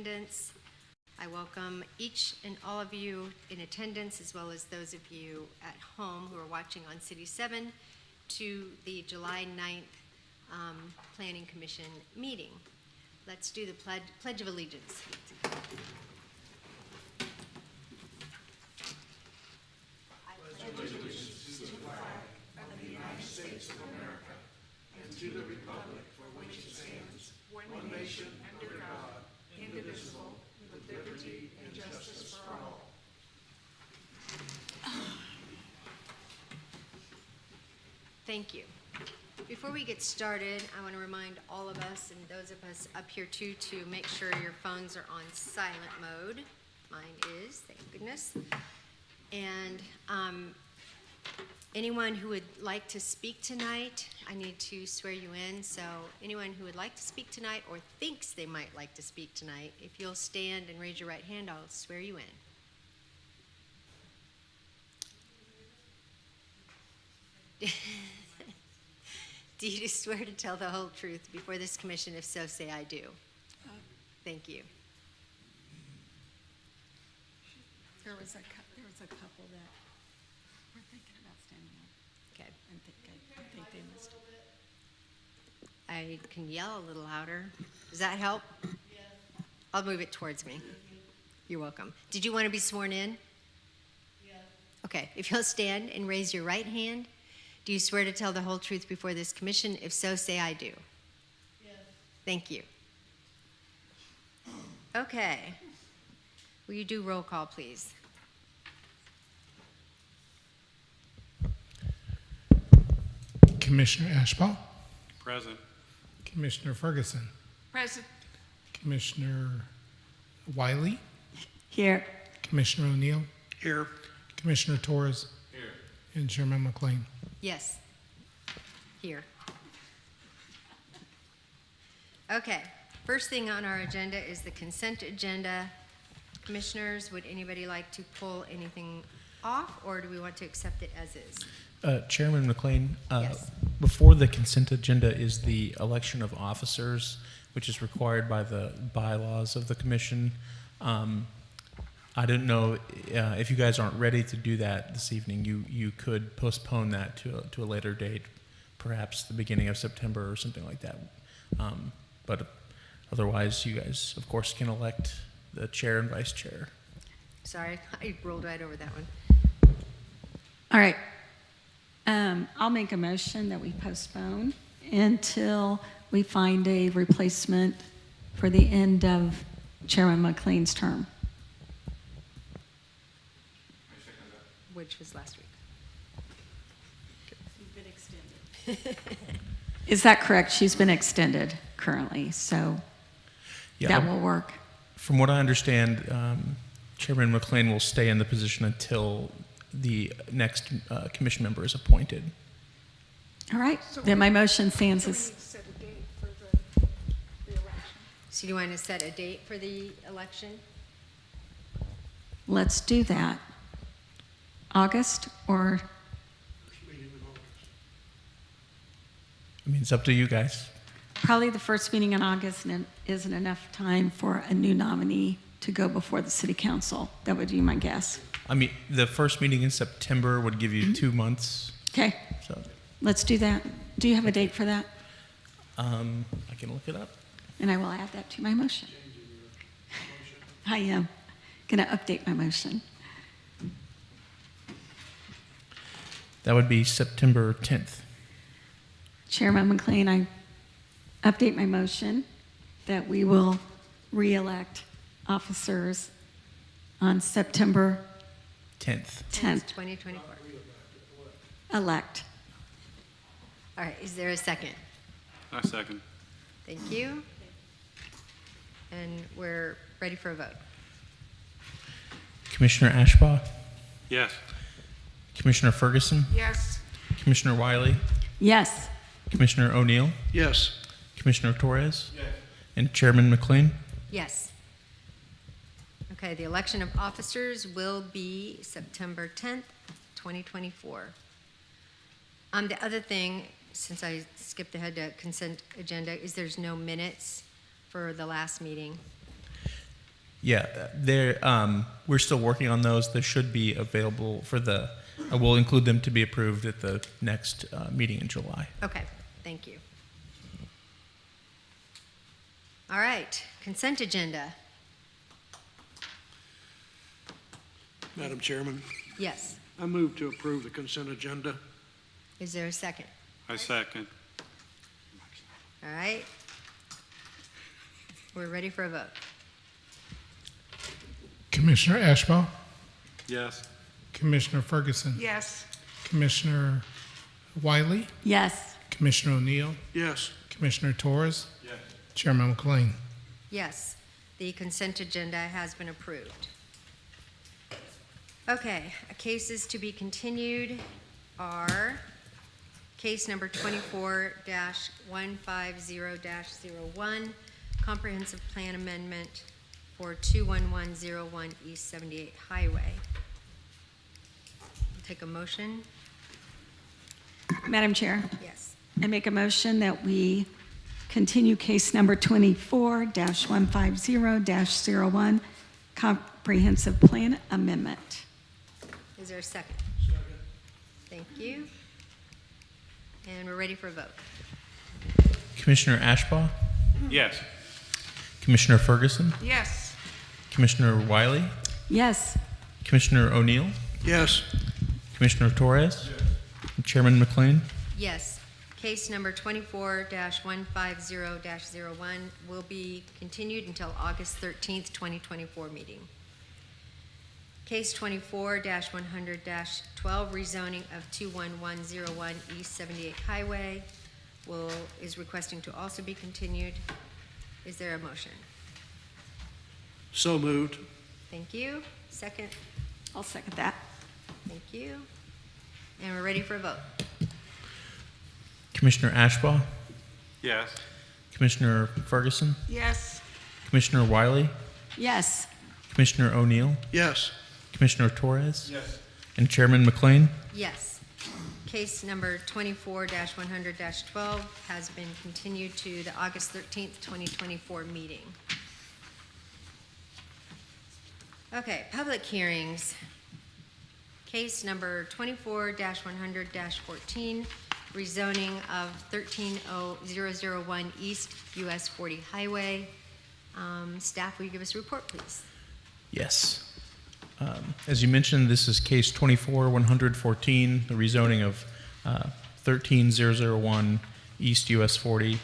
attendance. I welcome each and all of you in attendance, as well as those of you at home who are watching on City 7, to the July 9th Planning Commission meeting. Let's do the Pledge of Allegiance. Thank you. Before we get started, I want to remind all of us, and those of us up here too, to make sure your phones are on silent mode. Mine is, thank goodness. And anyone who would like to speak tonight, I need to swear you in. So anyone who would like to speak tonight or thinks they might like to speak tonight, if you'll stand and raise your right hand, I'll swear you in. Do you swear to tell the whole truth before this commission? If so, say I do. Thank you. There was a couple that were thinking about standing up. Okay. I think they missed it. I can yell a little louder. Does that help? Yes. I'll move it towards me. You're welcome. Did you want to be sworn in? Yes. Okay. If you'll stand and raise your right hand. Do you swear to tell the whole truth before this commission? If so, say I do. Yes. Thank you. Okay. Will you do roll call, please? Commissioner Ashbaugh. Present. Commissioner Ferguson. Present. Commissioner Wiley. Here. Commissioner O'Neill. Here. Commissioner Torres. Here. And Chairman McLean. Yes. Here. Okay. First thing on our agenda is the consent agenda. Commissioners, would anybody like to pull anything off, or do we want to accept it as is? Chairman McLean, Yes. before the consent agenda is the election of officers, which is required by the bylaws of the commission. I don't know if you guys aren't ready to do that this evening. You could postpone that to a later date, perhaps the beginning of September or something like that. But otherwise, you guys, of course, can elect the chair and vice chair. Sorry, I rolled right over that one. All right. I'll make a motion that we postpone until we find a replacement for the end of Chairman McLean's term. Which was last week. You've been extended. Is that correct? She's been extended currently, so that will work. From what I understand, Chairman McLean will stay in the position until the next commission member is appointed. All right. Then my motion stands as. Set a date for the election. So do you want to set a date for the election? Let's do that. August or? I mean, it's up to you guys. Probably the first meeting in August isn't enough time for a new nominee to go before the city council. That would be my guess. I mean, the first meeting in September would give you 2 months. Okay, So let's do that. Do you have a date for that? I can look it up. And I will add that to my motion. I am going to update my motion. That would be September 10th. Chairman McLean, I update my motion that we will re-elect officers on September 10th. 10th. 2024. Elect. All right, is there a second? I second. Thank you. And we're ready for a vote. Commissioner Ashbaugh, Yes. Commissioner Ferguson, Yes. Commissioner Wiley, Yes. Commissioner O'Neill, Yes. Commissioner Torres, and Chairman McLean. Yes. Okay, the election of officers will be September 10th, 2024. The other thing, since I skipped ahead to consent agenda, is there's no minutes for the last meeting. Yeah, we're still working on those. They should be available for the, we'll include them to be approved at the next meeting in July. Okay, thank you. All right, consent agenda. Madam Chairman, Yes. I move to approve the consent agenda. Is there a second? I second. All right. We're ready for a vote. Commissioner Ashbaugh, Yes. Commissioner Ferguson, Yes. Commissioner Wiley, Yes. Commissioner O'Neill, Yes. Commissioner Torres, Yes. Chairman McLean. Yes, the consent agenda has been approved. Okay, cases to be continued are case number 24-150-01, Comprehensive Plan Amendment for 21101 East 78 Highway. Take a motion? Madam Chair, Yes. I make a motion that we continue case number 24-150-01, Comprehensive Plan Amendment. Is there a second? Thank you. And we're ready for a vote. Commissioner Ashbaugh, Yes. Commissioner Ferguson, Yes. Commissioner Wiley, Yes. Commissioner O'Neill, Yes. Commissioner Torres, and Chairman McLean. Yes. Case number 24-150-01 will be continued until August 13th, 2024 meeting. Case 24-100-12, rezoning of 21101 East 78 Highway is requesting to also be continued. Is there a motion? So moved. Thank you. Second? I'll second that. Thank you. And we're ready for a vote. Commissioner Ashbaugh, Yes. Commissioner Ferguson, Yes. Commissioner Wiley, Yes. Commissioner O'Neill, Yes. Commissioner Torres, Yes. and Chairman McLean. Yes. Case number 24-100-12 has been continued to the August 13th, 2024 meeting. Okay, public hearings. Case number 24-100-14, rezoning of 13001 East US 40 Highway. Staff, will you give us a report, please? Yes. As you mentioned, this is case 24-114, the rezoning of 13001 East US 40.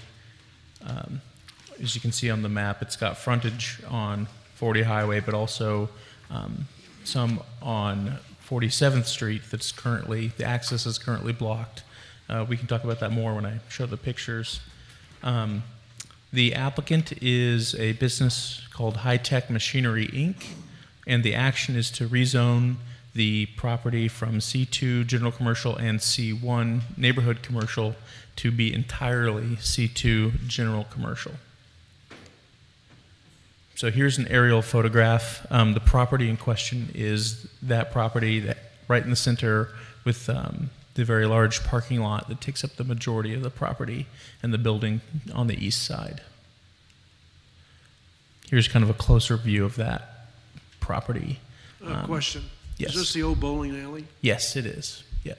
As you can see on the map, it's got frontage on 40 Highway, but also some on 47th Street that's currently, the access is currently blocked. We can talk about that more when I show the pictures. The applicant is a business called High Tech Machinery, Inc., and the action is to rezone the property from C2 General Commercial and C1 Neighborhood Commercial to be entirely C2 General Commercial. So here's an aerial photograph. The property in question is that property that right in the center with the very large parking lot that takes up the majority of the property and the building on the east side. Here's kind of a closer view of that property. Question. yes. Is this the old bowling alley? Yes, it is. Yeah.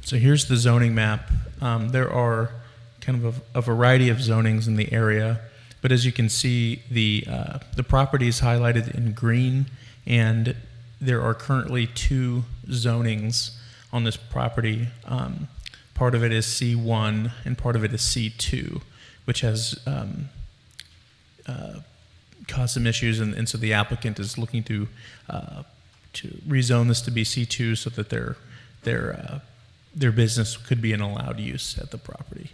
So here's the zoning map. There are kind of a variety of zonings in the area, but as you can see, the property is highlighted in green, and there are currently two zonings on this property. Part of it is C1 and part of it is C2, which has caused some issues, and so the applicant is looking to rezone this to be C2 so that their business could be an allowed use at the property.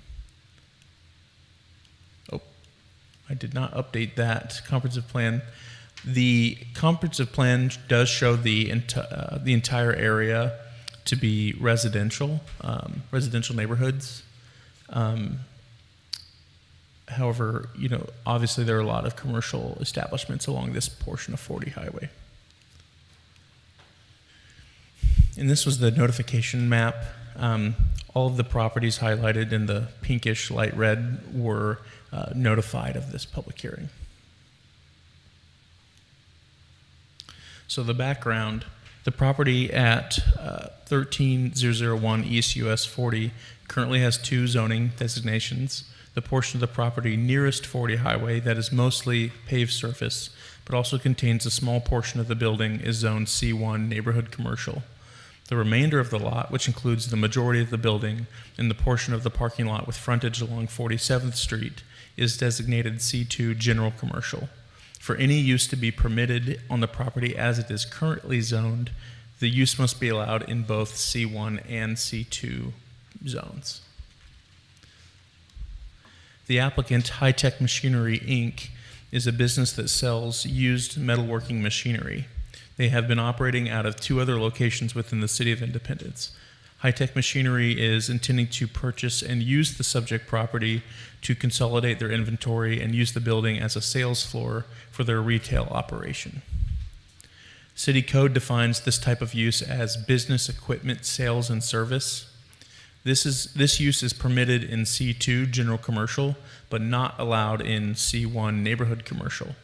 Oh, I did not update that comprehensive plan. The comprehensive plan does show the entire area to be residential neighborhoods. However, obviously there are a lot of commercial establishments along this portion of 40 Highway. And this was the notification map all of the properties highlighted in the pinkish light red were notified of this public hearing. So the background, the property at 13001 East US 40 currently has 2 zoning designations. The portion of the property nearest 40 Highway that is mostly paved surface, but also contains a small portion of the building, is zoned C1 Neighborhood Commercial. The remainder of the lot, which includes the majority of the building and the portion of the parking lot with frontage along 47th Street, is designated C2 General Commercial. For any use to be permitted on the property as it is currently zoned, the use must be allowed in both C1 and C2 zones. The applicant, High Tech Machinery, Inc., is a business that sells used metalworking machinery. They have been operating out of 2 other locations within the City of Independence. High Tech Machinery is intending to purchase and use the subject property to consolidate their inventory and use the building as a sales floor for their retail operation. City Code defines this type of use as business equipment sales and service. This use is permitted in C2 General Commercial, but not allowed in C1 Neighborhood Commercial.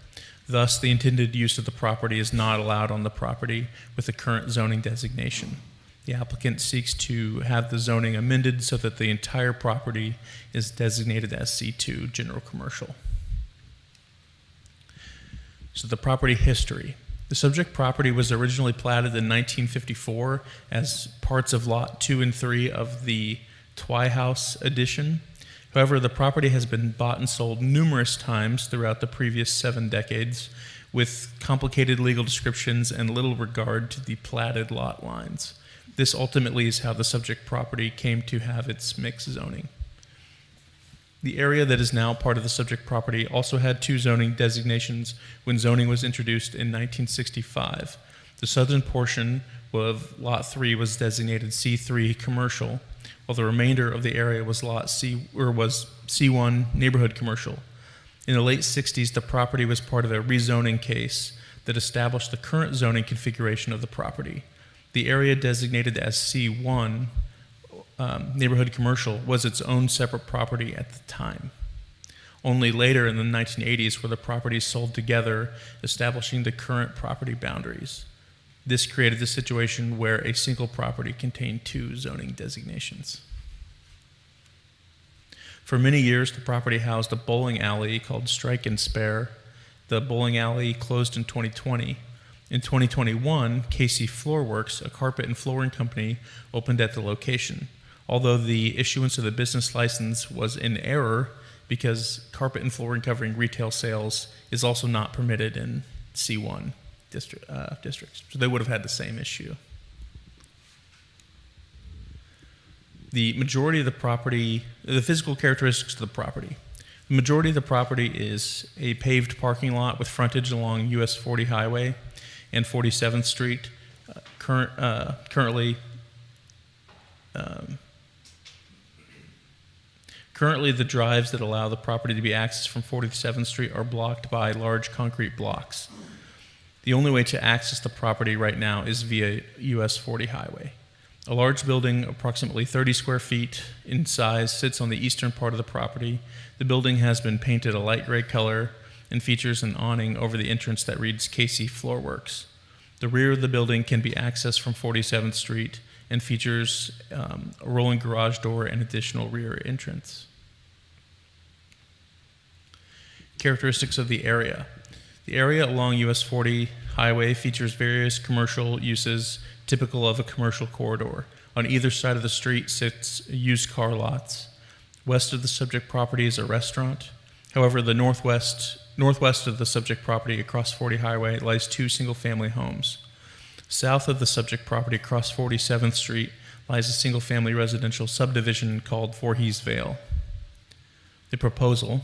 Thus, the intended use of the property is not allowed on the property with the current zoning designation. The applicant seeks to have the zoning amended so that the entire property is designated as C2 General Commercial. So the property history. The subject property was originally platted in 1954 as parts of Lot 2 and 3 of the Twy House addition. However, the property has been bought and sold numerous times throughout the previous 7 decades with complicated legal descriptions and little regard to the platted lot lines. This ultimately is how the subject property came to have its mixed zoning. The area that is now part of the subject property also had 2 zoning designations when zoning was introduced in 1965. The southern portion of Lot 3 was designated C3 Commercial, while the remainder of the area was was C1 Neighborhood Commercial. In the late 60s, the property was part of a rezoning case that established the current zoning configuration of the property. The area designated as C1 Neighborhood Commercial was its own separate property at the time. Only later in the 1980s were the properties sold together, establishing the current property boundaries. This created the situation where a single property contained 2 zoning designations. For many years, the property housed a bowling alley called Strike and Spare. The bowling alley closed in 2020. In 2021, KC Floorworks, a carpet and flooring company, opened at the location, although the issuance of the business license was in error because carpet and flooring covering retail sales is also not permitted in C1 districts. So they would have had the same issue. The majority of the property, the physical characteristics of the property. The majority of the property is a paved parking lot with frontage along US 40 Highway and 47th Street. Currently, the drives that allow the property to be accessed from 47th Street are blocked by large concrete blocks. The only way to access the property right now is via US 40 Highway. A large building, approximately 30 square feet in size, sits on the eastern part of the property. The building has been painted a light gray color and features an awning over the entrance that reads KC Floorworks. The rear of the building can be accessed from 47th Street and features a rolling garage door and additional rear entrance. Characteristics of the area. The area along US 40 Highway features various commercial uses typical of a commercial corridor. On either side of the street sits used car lots. West of the subject property is a restaurant. However, the northwest of the subject property across 40 Highway lies 2 single-family homes. South of the subject property across 47th Street lies a single-family residential subdivision called Voorhees Vale. The proposal.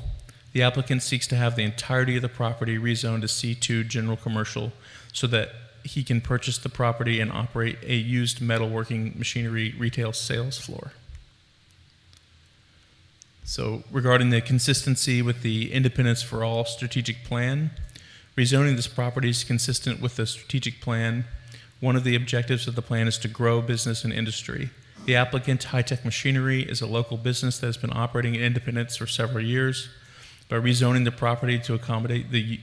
The applicant seeks to have the entirety of the property rezoned to C2 General Commercial so that he can purchase the property and operate a used metalworking machinery retail sales floor. So regarding the consistency with the Independence for All strategic plan, rezoning this property is consistent with the strategic plan. One of the objectives of the plan is to grow business and industry. The applicant, High Tech Machinery, is a local business that has been operating in Independence for several years. By rezoning the property to accommodate the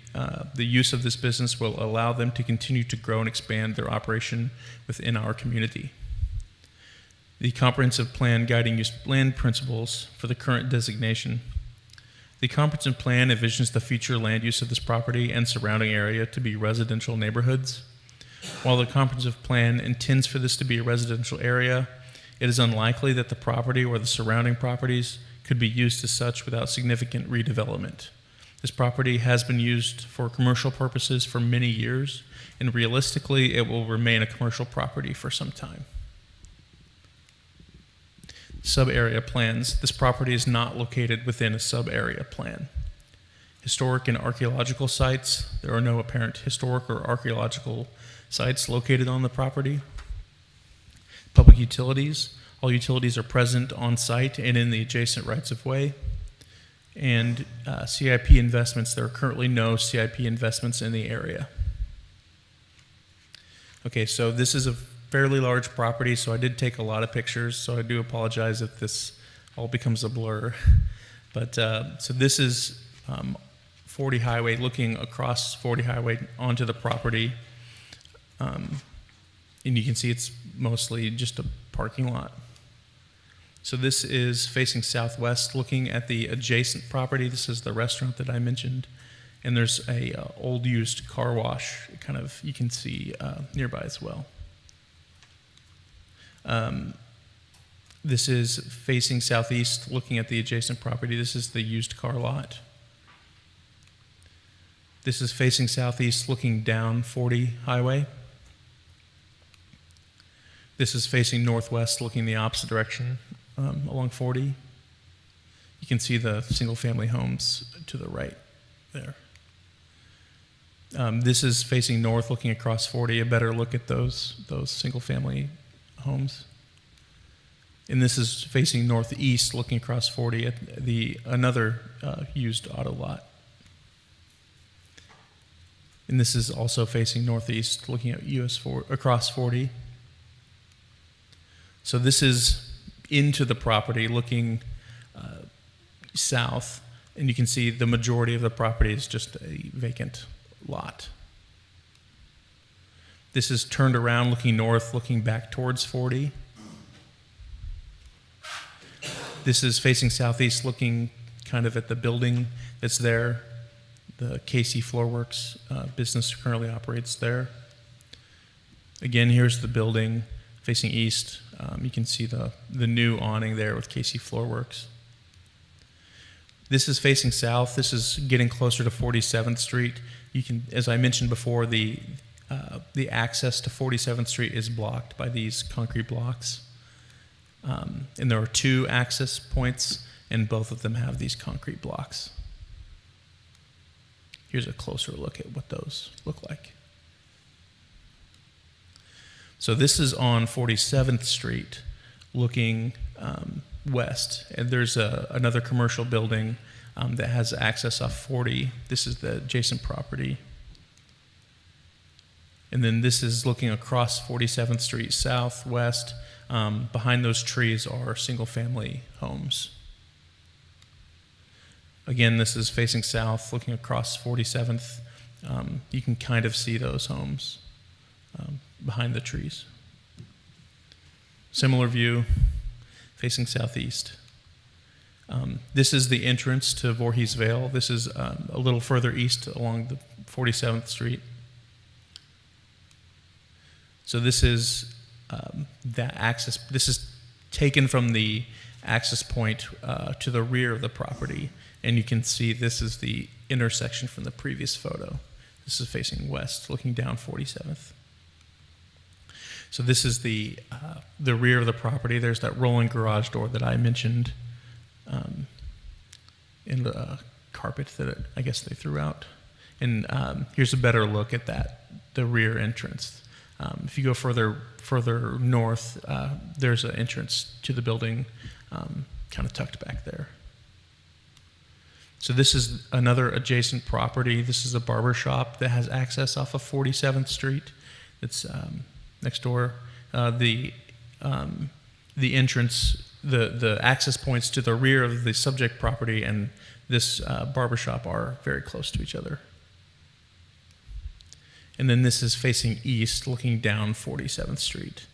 use of this business will allow them to continue to grow and expand their operation within our community. The comprehensive plan guiding use land principles for the current designation. The comprehensive plan envisions the future land use of this property and surrounding area to be residential neighborhoods. While the comprehensive plan intends for this to be a residential area, it is unlikely that the property or the surrounding properties could be used as such without significant redevelopment. This property has been used for commercial purposes for many years, and realistically, it will remain a commercial property for some time. Sub-area plans. This property is not located within a sub-area plan. Historic and archaeological sites. There are no apparent historic or archaeological sites located on the property. Public utilities. All utilities are present on site and in the adjacent rights-of-way. And CIP investments. There are currently no CIP investments in the area. Okay, so this is a fairly large property, so I did take a lot of pictures, so I do apologize if this all becomes a blur. But so this is 40 Highway, looking across 40 Highway onto the property. And you can see it's mostly just a parking lot. So this is facing southwest, looking at the adjacent property. This is the restaurant that I mentioned. And there's a old used car wash, kind of, you can see nearby as well. This is facing southeast, looking at the adjacent property. This is the used car lot. This is facing southeast, looking down 40 Highway. This is facing northwest, looking the opposite direction along 40. You can see the single-family homes to the right there. This is facing north, looking across 40. A better look at those single-family homes. And this is facing northeast, looking across 40 at another used auto lot. And this is also facing northeast, looking at across 40. So this is into the property, looking south, and you can see the majority of the property is just a vacant lot. This is turned around, looking north, looking back towards 40. This is facing southeast, looking kind of at the building that's there. The KC Floorworks business currently operates there. Again, here's the building facing east. You can see the new awning there with KC Floorworks. This is facing south. This is getting closer to 47th Street. You can, as I mentioned before, the access to 47th Street is blocked by these concrete blocks. And there are two access points, and both of them have these concrete blocks. Here's a closer look at what those look like. So this is on 47th Street, looking west, and there's another commercial building that has access off 40. This is the adjacent property. And then this is looking across 47th Street southwest. Behind those trees are single-family homes. Again, this is facing south, looking across 47th. You can kind of see those homes behind the trees. Similar view, facing southeast. This is the entrance to Voorhees Vale. This is a little further east along the 47th Street. So this is that access. This is taken from the access point to the rear of the property, and you can see this is the intersection from the previous photo. This is facing west, looking down 47th. So this is the rear of the property. There's that rolling garage door that I mentioned, in the carpet that I guess they threw out. And here's a better look at the rear entrance. If you go further north, there's an entrance to the building, kind of tucked back there. So this is another adjacent property. This is a barber shop that has access off of 47th Street. It's next door. the entrance, the access points to the rear of the subject property and this barbershop are very close to each other. And then this is facing east, looking down 47th Street.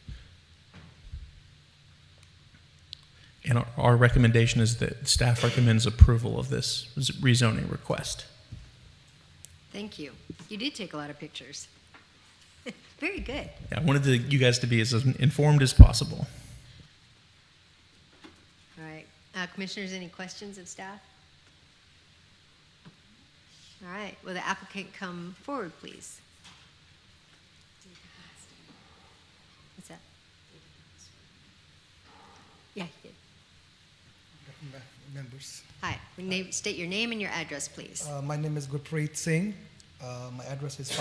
And our recommendation is that staff recommends approval of this rezoning request. Thank you. You did take a lot of pictures. Very good. Yeah, I wanted you guys to be as informed as possible. All right. Commissioners, any questions of staff? All right. Will the applicant come forward, please? What's that? Yeah, he did. Members. Hi. State your name and your address, please. My name is Gurpreet Singh. My address is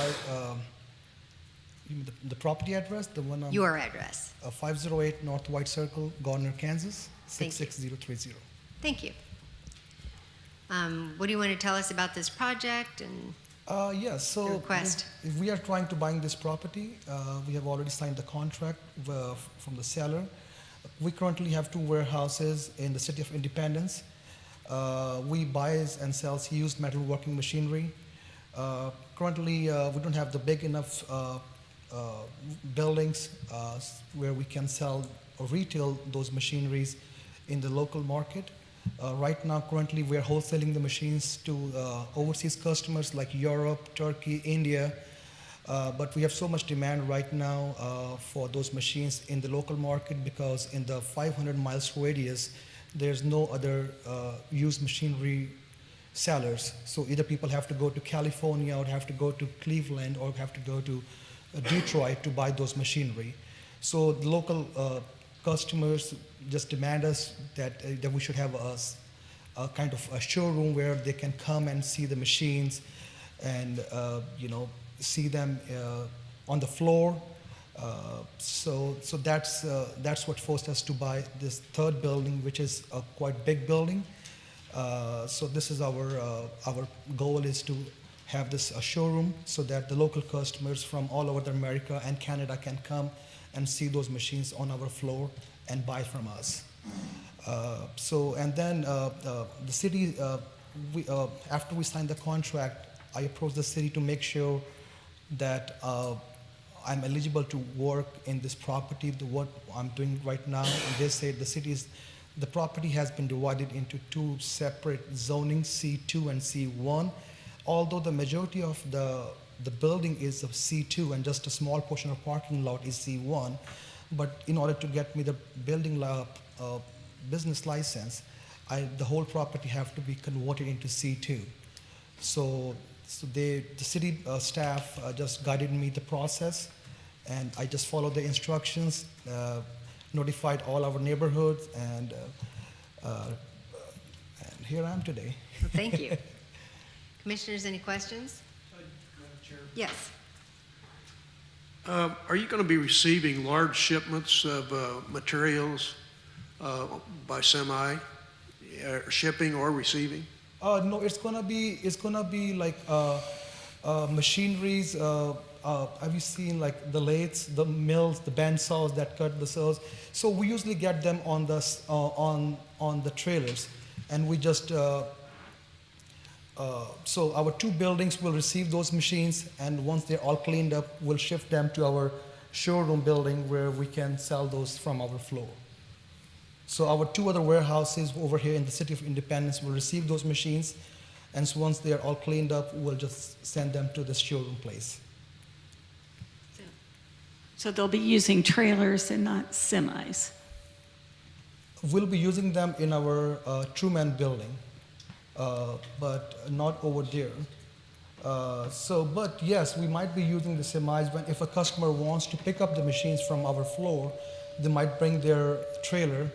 you mean the property address, the one on Your address. 508 North White Circle, Garner, Kansas, Thank you. 66030. Thank you. What do you want to tell us about this project? And Yes, so The request. we are trying to buying this property. We have already signed the contract from the seller. We currently have 2 warehouses in the city of Independence. We buy and sell used metalworking machinery. Currently, we don't have the big enough buildings where we can sell or retail those machineries in the local market. Right now, currently, we are wholesaling the machines to overseas customers like Europe, Turkey, India. But we have so much demand right now for those machines in the local market because in the 500 miles radius, there's no other used machinery sellers. So either people have to go to California or have to go to Cleveland or have to go to Detroit to buy those machinery. So the local customers just demand us that we should have a kind of a showroom where they can come and see the machines and see them on the floor. So that's what forced us to buy this 3rd building, which is a quite big building. So this is our goal is to have this showroom so that the local customers from all over America and Canada can come and see those machines on our floor and buy from us. And then the city, after we signed the contract, I approached the city to make sure that I'm eligible to work in this property, what I'm doing right now. And they said the property has been divided into 2 separate zonings, C2 and C1. Although the majority of the building is of C2 and just a small portion of parking lot is C1, but in order to get me the building business license, the whole property have to be converted into C2. So the city staff just guided me the process, and I just followed the instructions, notified all our neighborhoods, and here I am today. Well, thank you. Commissioners, any questions? Yes. Are you going to be receiving large shipments of materials by semi, shipping or receiving? No, it's gonna be like machineries. Have you seen like the lathes, the mills, the bandsaws that cut the saws? So we usually get them on the trailers, and we just. So our 2 buildings will receive those machines, and once they're all cleaned up, we'll shift them to our showroom building where we can sell those from our floor. So our 2 other warehouses over here in the city of Independence will receive those machines, and so once they're all cleaned up, we'll just send them to the showroom place. So they'll be using trailers and not semis. We'll be using them in our Truman building, but not over there. But yes, we might be using the semis if a customer wants to pick up the machines from our floor, they might bring their trailer,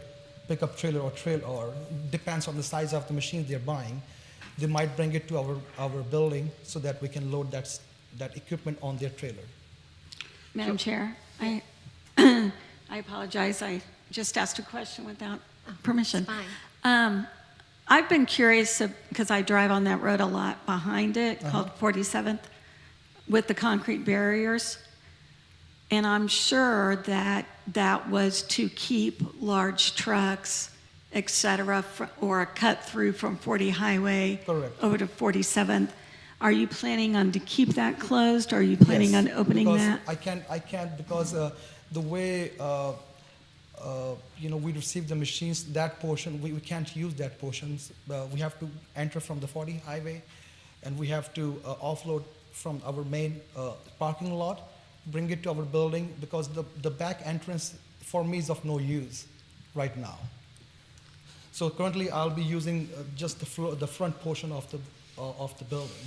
pickup trailer or depends on the size of the machine they're buying. They might bring it to our building so that we can load that equipment on their trailer. Madam Chair, I apologize. I just asked a question without permission. Fine. I've been curious because I drive on that road a lot behind it called 47th with the concrete barriers. And I'm sure that that was to keep large trucks, et cetera, or a cut through from 40 Highway Correct. over to 47th. Are you planning on to keep that closed? Or are you planning Yes, on opening because that? I can't because the way we receive the machines, that portion we can't use that portions. We have to enter from the 40 highway, and we have to offload from our main parking lot, bring it to our building because the back entrance for me is of no use right now. So currently I'll be using just the front portion of the building.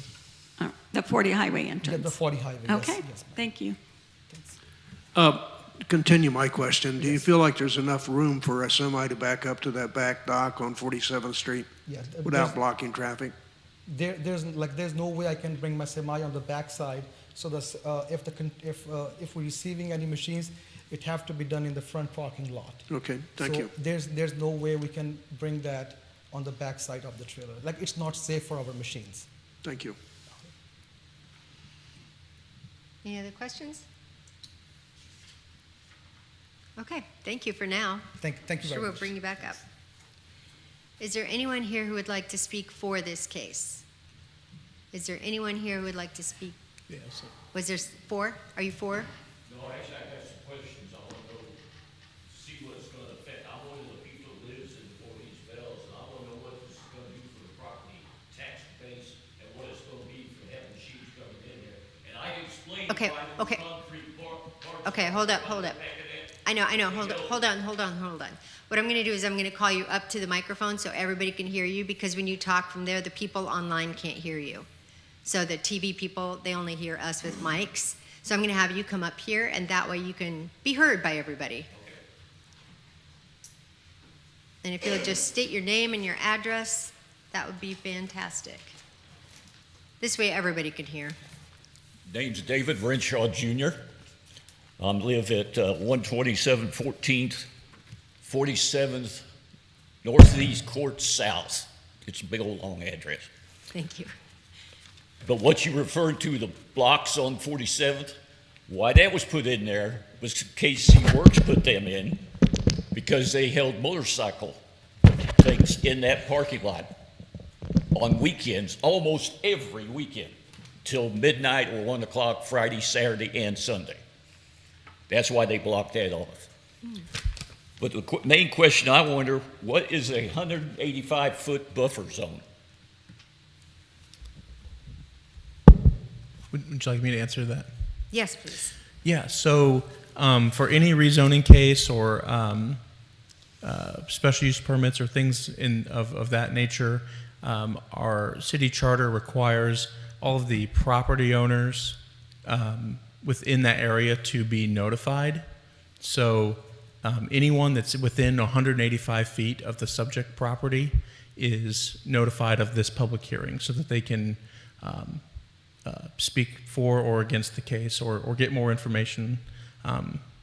The 40 Highway Yeah, entrance? the 40 highway. Okay, Yes, yes, ma'am. thank you. Continue my question. Do you feel like there's enough room for a semi to back up to that back dock on 47th Street Yeah, without blocking traffic? there's no way I can bring my semi on the backside. So if we're receiving any machines, it have to be done in the front parking lot. Okay, thank So you. There's no way we can bring that on the backside of the trailer. Like it's not safe for our machines. Thank you. Any other questions? Okay, thank you for now. Thank you Sure, very we'll much. bring you back up. Is there anyone here who would like to speak for this case? Is there anyone here who would like to speak? Yes. Was there four? Are you four? No, actually, I got some questions. I want to know, see what it's going to affect. I'm one of the people that lives in Fort East Bells, and I want to know what this is going to do for the property tax base and what it's going to be for having machines coming in there. And I explained Okay, why the okay. concrete parts. Okay, hold up. back of that. I know, hold on. What I'm gonna do is I'm gonna call you up to the microphone so everybody can hear you, because when you talk from there, the people online can't hear you. So the TV people, they only hear us with mics. So I'm gonna have you come up here, and that way you can be heard by everybody. And if you'll just state your name and your address, that would be fantastic. This way everybody can hear. Name's David Renshaw Jr. I live at 127 14th, 47th Northeast Court South. It's a big old long address. Thank you. But what you referred to, the blocks on 47th, why that was put in there was KC Works put them in because they held motorcycle things in that parking lot on weekends, almost every weekend, till midnight or 1 o'clock Friday, Saturday, and Sunday. That's why they blocked that off. But the main question I wonder, what is a 185-foot buffer zone? Would you like me to answer that? Yes, please. Yeah, so for any rezoning case or special use permits or things of that nature, our city charter requires all of the property owners within that area to be notified. So anyone that's within 185 feet of the subject property is notified of this public hearing so that they can speak for or against the case or get more information.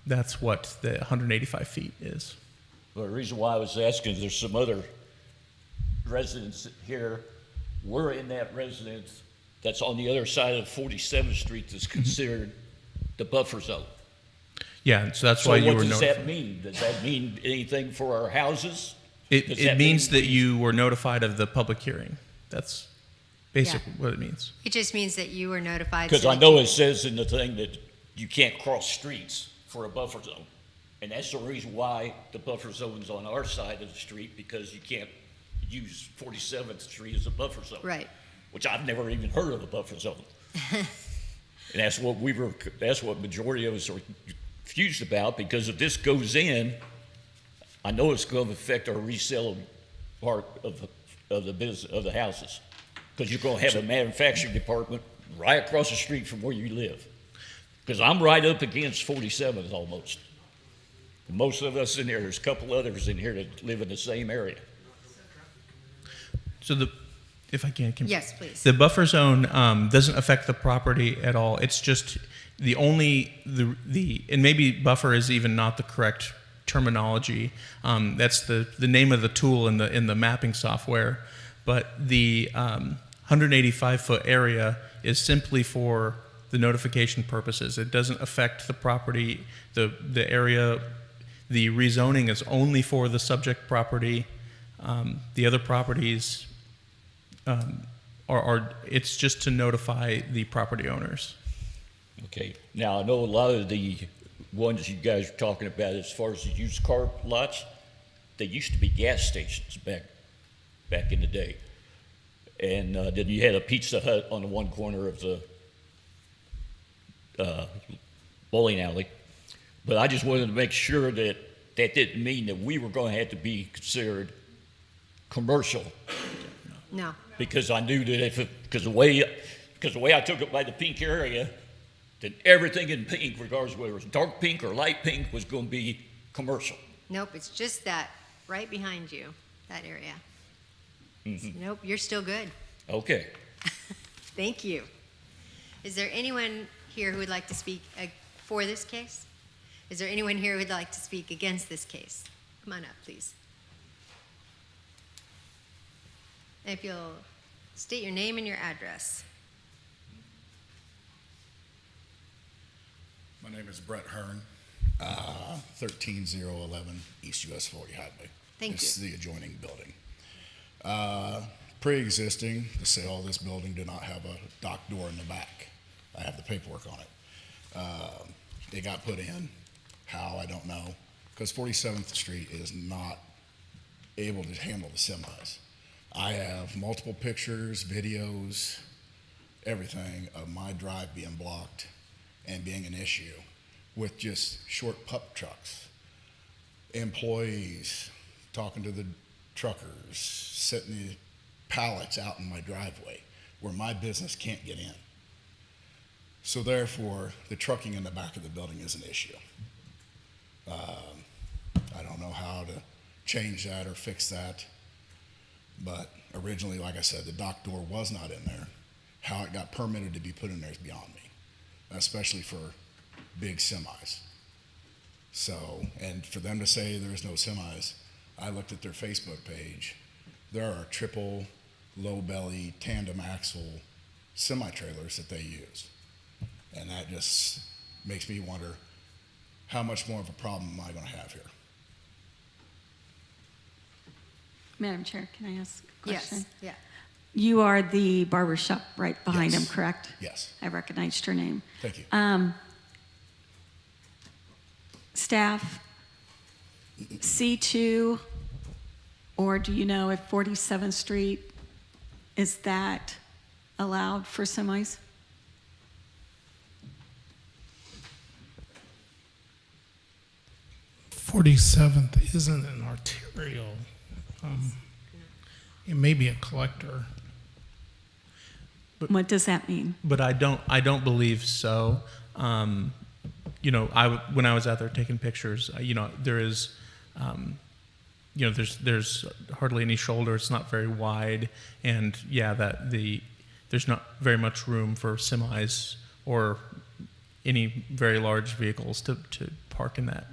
That's what the 185 feet is. Well, the reason why I was asking is there's some other residents here. We're in that residence that's on the other side of 47th Street that's considered the buffer zone. Yeah, so that's So why you were what does that notified. mean? Does that mean anything for our houses? It Does that means mean that you were notified of the public hearing. That's basically what it means. It just means that you were notified. Because so I that know you- it says in the thing that you can't cross streets for a buffer zone. And that's the reason why the buffer zone's on our side of the street, because you can't use 47th Street as a buffer zone. Right. Which I've never even heard of a buffer zone. And that's what majority of us are confused about, because if this goes in, I know it's going to affect our resale part of the business, of the houses. Because you're going to have a manufacturing department right across the street from where you live. Because I'm right up against 47th almost. Most of us in there, there's a couple others in here that live in the same area. So if I can. Yes, please. The buffer zone doesn't affect the property at all. It's just the and maybe buffer is even not the correct terminology. That's the name of the tool in the mapping software. But the 185-foot area is simply for the notification purposes. It doesn't affect the property, the area. The rezoning is only for the subject property. The other properties it's just to notify the property owners. Okay, now I know a lot of the ones you guys are talking about as far as the used car lots, they used to be gas stations back in the day. And then you had a Pizza Hut on the one corner of the bowling alley. But I just wanted to make sure that that didn't mean that we were going to have to be considered commercial, No. because I knew that because the way I took it by the pink area, then everything in pink, regardless of whether it was dark pink or light pink, was going to be commercial. Nope, it's just that right behind you, that area. Mm-hmm. Nope, you're still good. Okay. Thank you. Is there anyone here who would like to speak for this case? Is there anyone here who would like to speak against this case? Come on up, please. And if you'll state your name and your address. My name is Brett Hearn, 13011 East US 40 Highway. Thank It's you. the adjoining building. Pre-existing, the sale of this building did not have a dock door in the back. I have the paperwork on it. It got put in. How, I don't know, because 47th Street is not able to handle the semis. I have multiple pictures, videos, everything of my drive being blocked and being an issue with just short pup trucks. Employees talking to the truckers, setting the pallets out in my driveway where my business can't get in. So therefore, the trucking in the back of the building is an issue. I don't know how to change that or fix that, but originally, like I said, the dock door was not in there. How it got permitted to be put in there is beyond me, especially for big semis. So, and for them to say there's no semis, I looked at their Facebook page. There are triple low belly tandem axle semi trailers that they use. And that just makes me wonder, how much more of a problem am I going to have here? Madam Chair, can I ask a question? Yes, yeah. You are the barber shop right behind him, Yes. correct? Yes. I recognized your name. Thank you. Staff, C2, or do you know if 47th Street, is that allowed for semis? "47th isn't an arterial. It may be a collector. What does that mean? But I don't believe so. You know, when I was out there taking pictures, you know, there is, you know, there's hardly any shoulder. It's not very wide, and yeah, there's not very much room for semis or any very large vehicles to park in that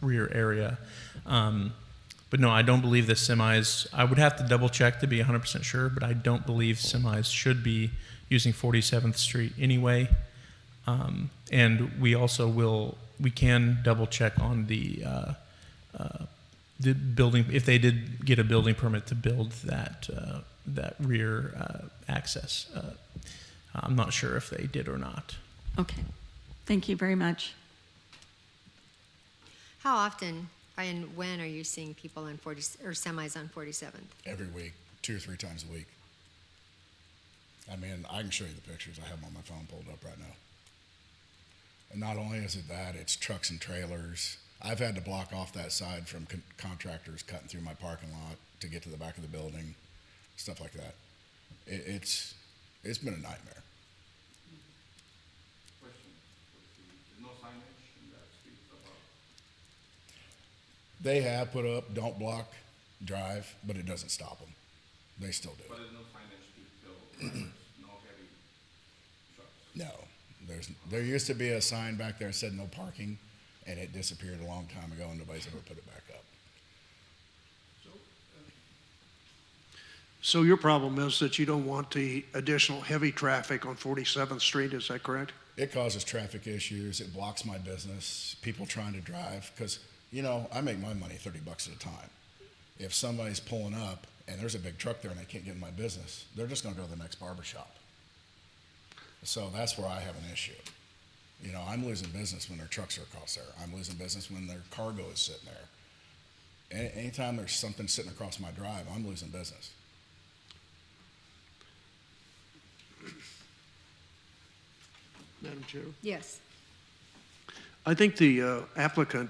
rear area. But no, I don't believe the semis. I would have to double check to be 100% sure, but I don't believe semis should be using 47th Street anyway. And we also we can double check on the building, if they did get a building permit to build that rear access. I'm not sure if they did or not. Okay. Thank you very much. How often and when are you seeing people on semis on 47th? Every week, 2 or 3 times a week. I mean, I can show you the pictures. I have them on my phone pulled up right now. And not only is it that, it's trucks and trailers. I've had to block off that side from contractors cutting through my parking lot to get to the back of the building, stuff like that. It's been a nightmare. They have put up "Don't block, drive," but it doesn't stop them. They still do. But there's no signage to build. No heavy trucks. No, there used to be a sign back there that said "No parking," and it disappeared a long time ago, and nobody's ever put it back up. So your problem is that you don't want the additional heavy traffic on 47th Street, is that correct? It causes traffic issues. It blocks my business. People trying to drive because, you know, I make my money $30 at a time. If somebody's pulling up and there's a big truck there and they can't get in my business, they're just going to go to the next barber shop. So that's where I have an issue. You know, I'm losing business when their trucks are across there. I'm losing business when their cargo is sitting there. Anytime there's something sitting across my drive, I'm losing business. Madam Chair? Yes. I think the applicant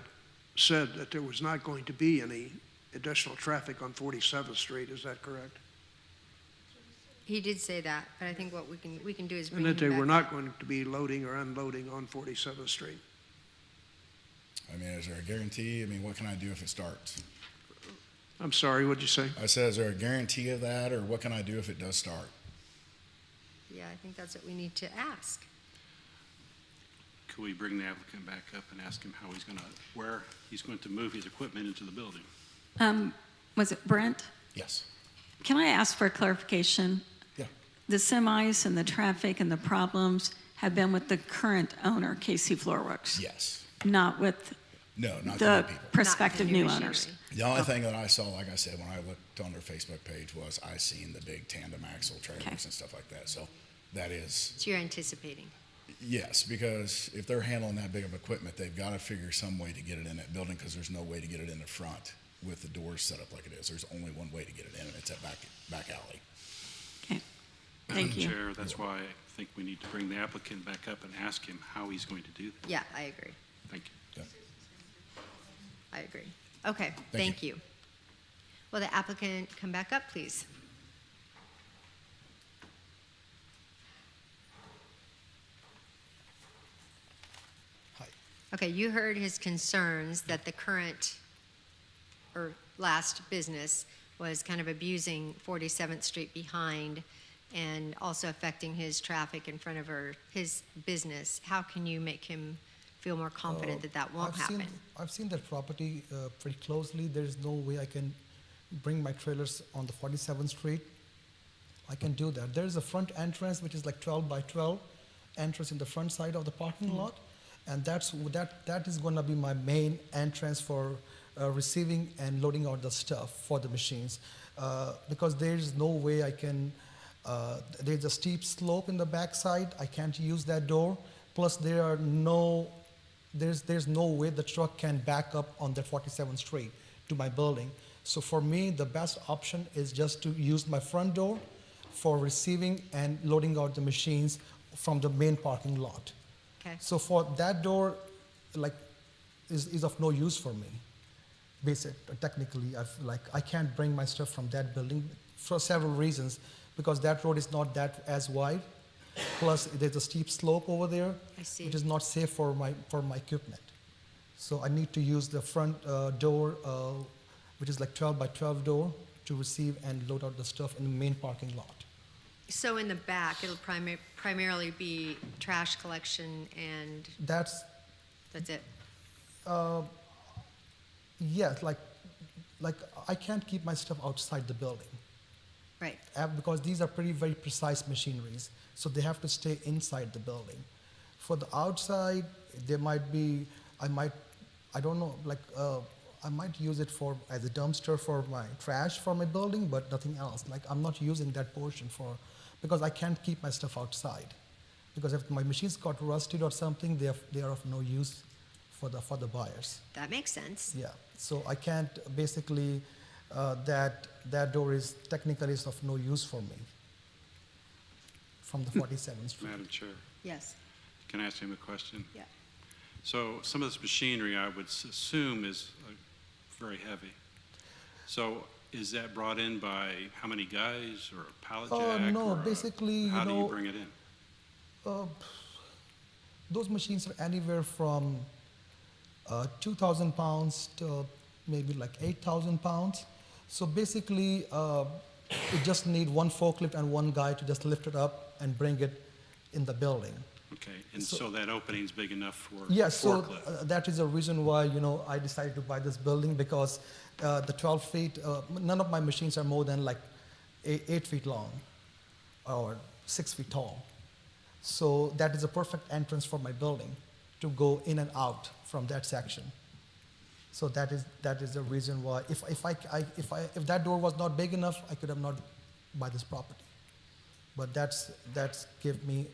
said that there was not going to be any additional traffic on 47th Street. Is that correct? He did say that, but I think what we can do is And bring him that they back were up. not going to be loading or unloading on 47th Street? I mean, is there a guarantee? I mean, what can I do if it starts? I'm sorry, what'd you say? I said, is there a guarantee of that, or what can I do if it does start? Yeah, I think that's what we need to ask. Could we bring the applicant back up and ask him how he's going to, where he's going to move his equipment into the building? Was it Brent? Yes. Can I ask for clarification? Yeah. The semis and the traffic and the problems have been with the current owner, KC Floorworks, Yes. not with No, not the the new people. prospective Not the new machinery. owners. The only thing that I saw, like I said, when I looked on their Facebook page was I seen the big tandem axle trailers Okay. and stuff like that. So that is, So you're anticipating. yes, because if they're handling that big of equipment, they've got to figure some way to get it in that building because there's no way to get it in the front with the doors set up like it is. There's only one way to get it in, and it's that back alley. Okay, thank you. Chair, that's why I think we need to bring the applicant back up and ask him how he's going to do that. Yeah, I agree. Thank you. I agree. Okay, thank you. Will the applicant come back up, please? Hi. Okay, you heard his concerns that the current or last business was kind of abusing 47th Street behind and also affecting his traffic in front of his business. How can you make him feel more confident that that won't happen? I've seen that property pretty closely. There's no way I can bring my trailers on the 47th Street. I can do that. There's a front entrance, which is like 12 by 12 entrance in the front side of the parking lot. And that is going to be my main entrance for receiving and loading out the stuff for the machines. Because there's no way I can, there's a steep slope in the backside. I can't use that door. Plus there's no way the truck can back up on that 47th Street to my building. So for me, the best option is just to use my front door for receiving and loading out the machines from the main parking lot. Okay. So for that door, like, is of no use for me. Technically, I can't bring my stuff from that building for several reasons, because that road is not that as wide. Plus, there's a steep slope over there, I see. which is not safe for my equipment. So I need to use the front door, which is like 12 by 12 door, to receive and load out the stuff in the main parking lot. So in the back, it'll primarily be trash collection and That's that's it? yes, like I can't keep my stuff outside the building. Right. Because these are very precise machineries, so they have to stay inside the building. For the outside, there might be, I don't know, I might use it as a dumpster for my trash for my building, but nothing else. Like, I'm not using that portion because I can't keep my stuff outside. Because if my machines got rusted or something, they are of no use for the buyers. That makes sense. Yeah, so I can't basically, that door is technically is of no use for me from the 47th Street. Madam Chair, Yes. can I ask him a question? Yeah. So some of this machinery, I would assume, is very heavy. So is that brought in by how many guys or a pallet jack? No, or basically, how do you you bring it in? know, those machines are anywhere from 2,000 pounds to maybe like 8,000 pounds. So basically, you just need one forklift and one guy to just lift it up and bring it in the building. Okay, and so that opening's big enough for Yes, so forklift? that is the reason why, I decided to buy this building, because the 12 feet, none of my machines are more than like 8 feet long or 6 feet tall. So that is a perfect entrance for my building to go in and out from that section. So that is the reason why. If that door was not big enough, I could have not buy this property. But that's give me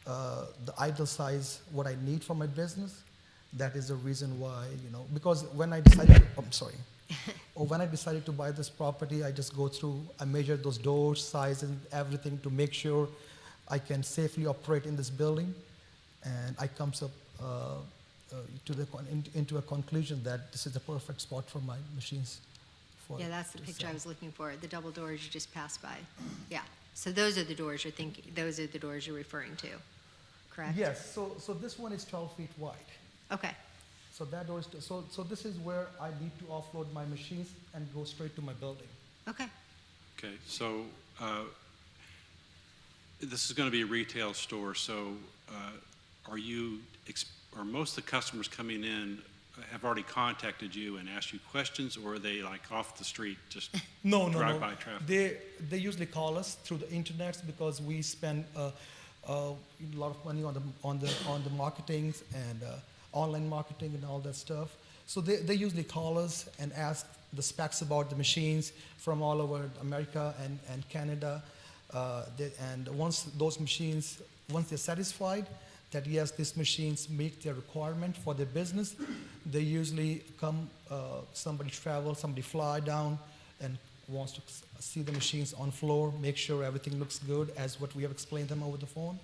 the ideal size what I need for my business. That is the reason why, because when I decided when I decided to buy this property, I just go through, I measure those doors, size and everything to make sure I can safely operate in this building. And I comes up into a conclusion that this is the perfect spot for my machines. Yeah, that's the to picture sell. I was looking for, the double doors you just passed by. Yeah, so those are the doors you're referring to, correct? Yes, so this one is 12 feet wide. Okay, So that door is, so this is where I need to offload my machines and go straight to my building. okay. Okay, so this is going to be a retail store, so are most of the customers coming in have already contacted you and asked you questions, or are they like off the street, just No. drive-by traffic? They usually call us through the internet because we spend a lot of money on the marketing and online marketing and all that stuff. So they usually call us and ask the specs about the machines from all over America and Canada. And once they're satisfied that yes, these machines meet their requirement for their business, they usually come, somebody fly down and wants to see the machines on floor, make sure everything looks good as what we have explained them over the phone.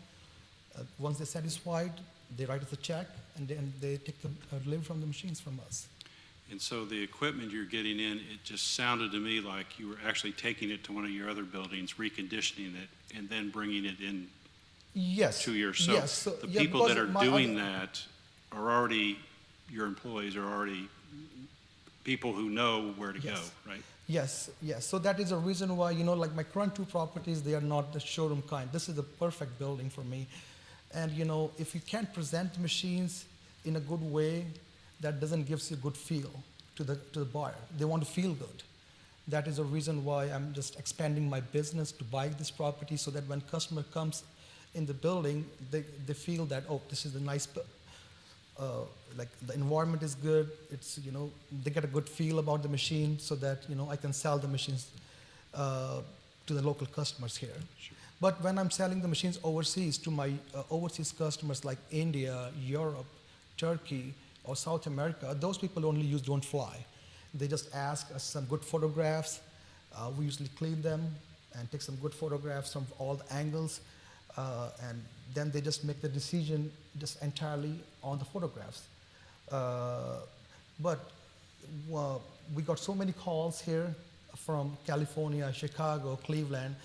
Once they're satisfied, they write us a check and then they take the delivery from the machines from us. And so the equipment you're getting in, it just sounded to me like you were actually taking it to one of your other buildings, reconditioning it, and then bringing it in Yes. to your, so yes. the Yeah, people that because are my doing other- that are already, your employees are already people who know where to go, Yes. right? Yes. So that is a reason why, like my current 2 properties, they are not the showroom kind. This is the perfect building for me. And, if you can't present the machines in a good way, that doesn't give you a good feel to the buyer. They want to feel good. That is a reason why I'm just expanding my business to buy this property so that when customer comes in the building, they feel that, oh, this is a nice, like the environment is good. It's, they get a good feel about the machine so that, I can sell the machines to the local customers here. Sure. But when I'm selling the machines overseas to my overseas customers like India, Europe, Turkey, or South America, those people don't fly. They just ask us some good photographs. We usually clean them and take some good photographs from all the angles. And then they just make the decision just entirely on the photographs. But we got so many calls here from California, Chicago, Cleveland,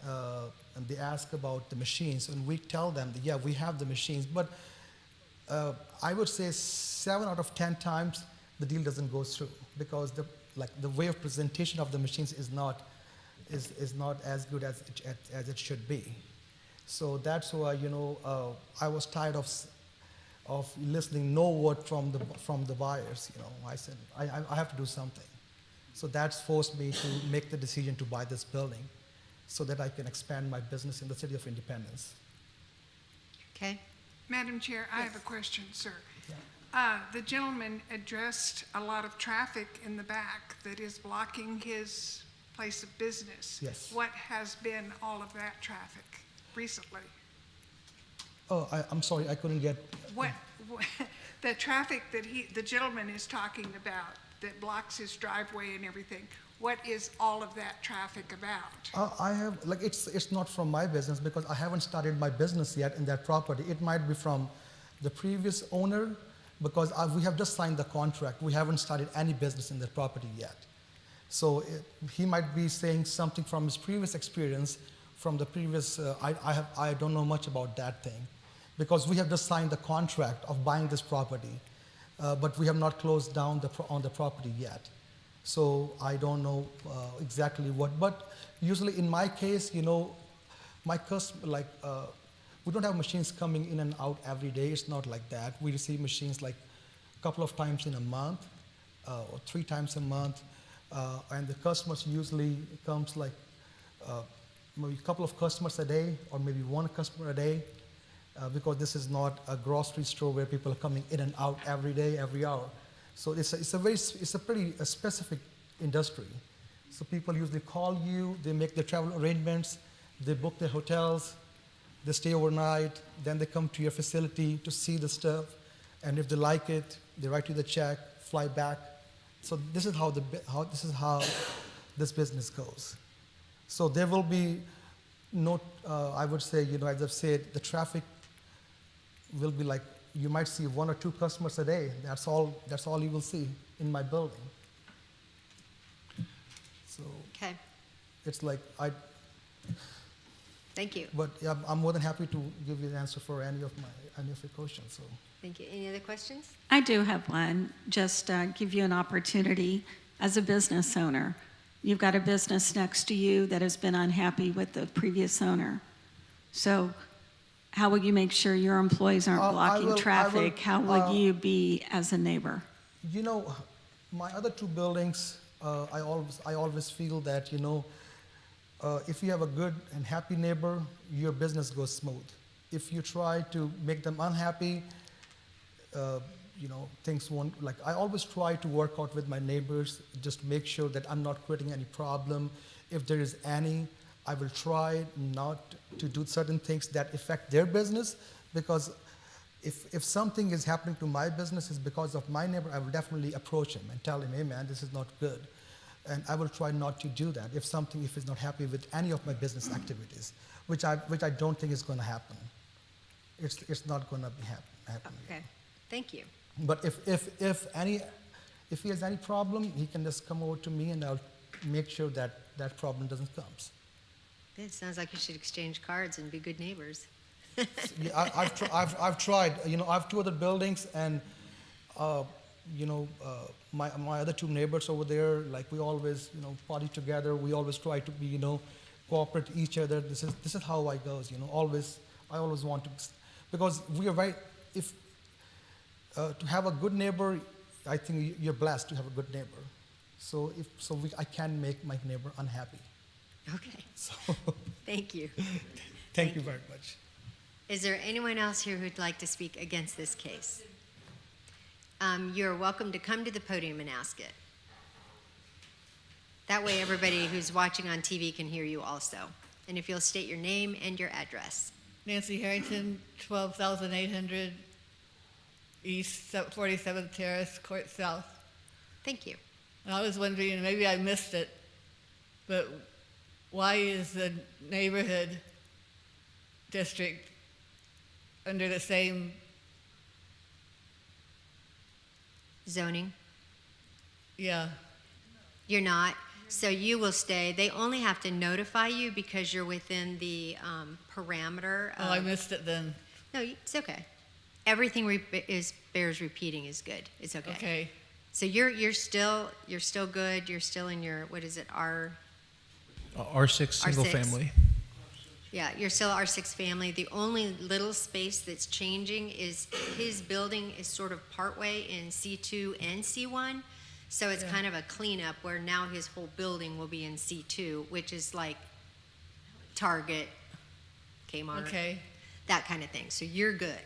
and they ask about the machines, and we tell them that, yeah, we have the machines, but I would say 7 out of 10 times the deal doesn't go through because the way of presentation of the machines is not as good as it should be. So that's why I was tired of listening no word from the buyers. I said I have to do something. So that's forced me to make the decision to buy this building, so that I can expand my business in the city of Independence. Okay, Madam Chair, I have a question, sir. Yeah. The gentleman addressed a lot of traffic in the back that is blocking his place of business. Yes. What has been all of that traffic recently? Oh, I'm sorry, I couldn't get. What the traffic that the gentleman is talking about that blocks his driveway and everything, what is all of that traffic about? I have, it's not from my business because I haven't started my business yet in that property. It might be from the previous owner because we have just signed the contract. We haven't started any business in that property yet. So he might be saying something from his previous experience, from the previous, I don't know much about that thing because we have just signed the contract of buying this property, but we have not closed down on the property yet. So I don't know exactly what, but usually in my case, my customer, we don't have machines coming in and out every day. It's not like that. We receive machines like a couple of times in a month or 3 times a month. And the customers usually comes like maybe a couple of customers a day, or maybe one customer a day, because this is not a grocery store where people are coming in and out every day, every hour. So it's a pretty specific industry. So people usually call you, they make their travel arrangements, they book their hotels, they stay overnight, then they come to your facility to see the stuff, and if they like it, they write you the check, fly back. So this is how this business goes. So there will be no, I would say, as I've said, the traffic will be like, you might see 1 or 2 customers a day. That's all you will see in my building. So Okay, it's like, thank you. but yeah, I'm more than happy to give you an answer for any of your questions. So Thank you. Any other questions? I do have one. Just give you an opportunity as a business owner. You've got a business next to you that has been unhappy with the previous owner. So how will you make sure your employees aren't blocking traffic? How will you be as a neighbor? My other 2 buildings, I always feel that, if you have a good and happy neighbor, your business goes smooth. If you try to make them unhappy, things won't, I always try to work out with my neighbors, just make sure that I'm not creating any problem. If there is any, I will try not to do certain things that affect their business, because if something is happening to my business is because of my neighbor, I will definitely approach him and tell him, hey man, this is not good. And I will try not to do that if he's not happy with any of my business activities, which I don't think is going to happen. It's not going to be happening. Okay, thank you. But if he has any problem, he can just come over to me, and I'll make sure that problem doesn't come. It sounds like you should exchange cards and be good neighbors. Yeah, I've tried. I have 2 other buildings, and my other 2 neighbors over there, we always party together. We always try to be cooperate to each other. This is how I goes. I always want to, because we are very, if to have a good neighbor, I think you're blessed to have a good neighbor. So I can make my neighbor unhappy. Okay, So thank you. thank you very much. Is there anyone else here who'd like to speak against this case? You're welcome to come to the podium and ask it. That way everybody who's watching on TV can hear you also. And if you'll state your name and your address. Nancy Harrington, 12,800 East 47th Terrace, Court South. Thank you. And I was wondering, and maybe I missed it, but why is the neighborhood district under the same Zoning? Yeah. You're not. So you will stay. They only have to notify you because you're within the parameter. Oh, I missed it then. No, it's okay. Everything bears repeating is good. It's okay. Okay. So you're still good. You're still in your, what is it, R6 single R6. family. Yeah, you're still R6 family. The only little space that's changing is his building is sort of partway in C2 and C1. So it's kind of a cleanup where now his whole building will be in C2, which is like Target, Kmart, Okay. that kind of thing. So you're good.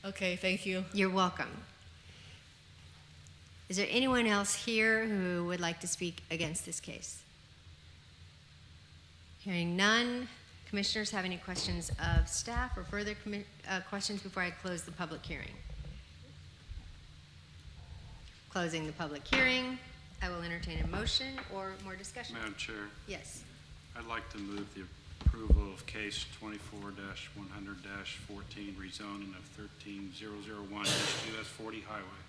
Okay, thank you. You're welcome. Is there anyone else here who would like to speak against this case? Hearing none. Commissioners have any questions of staff or further questions before I close the public hearing? Closing the public hearing, I will entertain a motion or more discussion. Madam Chair, Yes. I'd like to move the approval of case 24-100-14, rezoning of 13001 East US 40 Highway.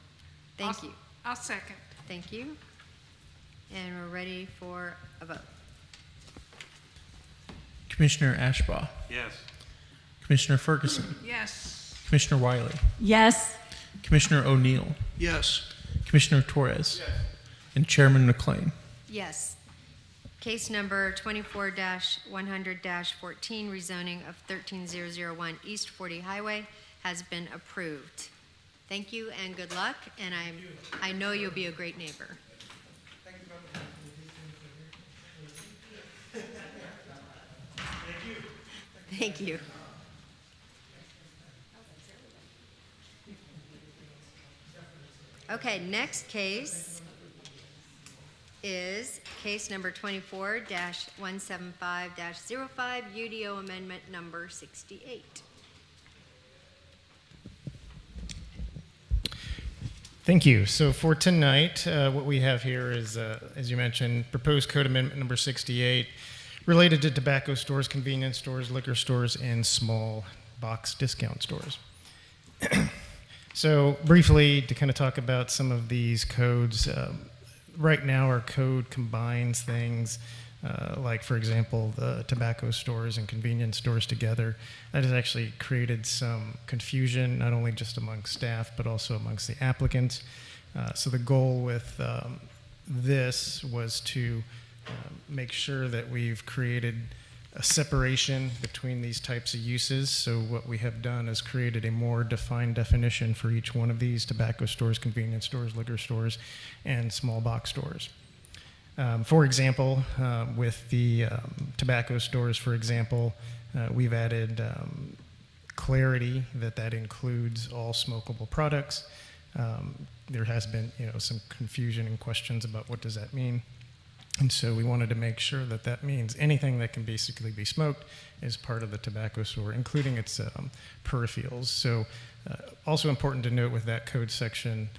Thank you. I'll second. Thank you. And we're ready for a vote. Commissioner Ashbaugh, Yes. Commissioner Ferguson, Yes. Commissioner Wiley, Yes. Commissioner O'Neill, Yes. Commissioner Torres, and Chairman McLean. Yes. Case number 24-100-14, rezoning of 13001 East 40 Highway has been approved. Thank you and good luck, and I know you'll be a great neighbor. Thank you. Okay, next case is case number 24-175-05, UDO amendment number 68. Thank you. So for tonight, what we have here is, as you mentioned, proposed code amendment number 68 related to tobacco stores, convenience stores, liquor stores, and small box discount stores. So briefly, to kind of talk about some of these codes, right now our code combines things like, for example, the tobacco stores and convenience stores together. That has actually created some confusion, not only just amongst staff, but also amongst the applicants. So the goal with this was to make sure that we've created a separation between these types of uses. So what we have done is created a more defined definition for each one of these: tobacco stores, convenience stores, liquor stores, and small box stores. For example, with the tobacco stores, for example, we've added clarity that includes all smokable products. There has been, some confusion and questions about what does that mean. And so we wanted to make sure that means anything that can basically be smoked is part of the tobacco store, including its peripherals. So also important to note with that code section,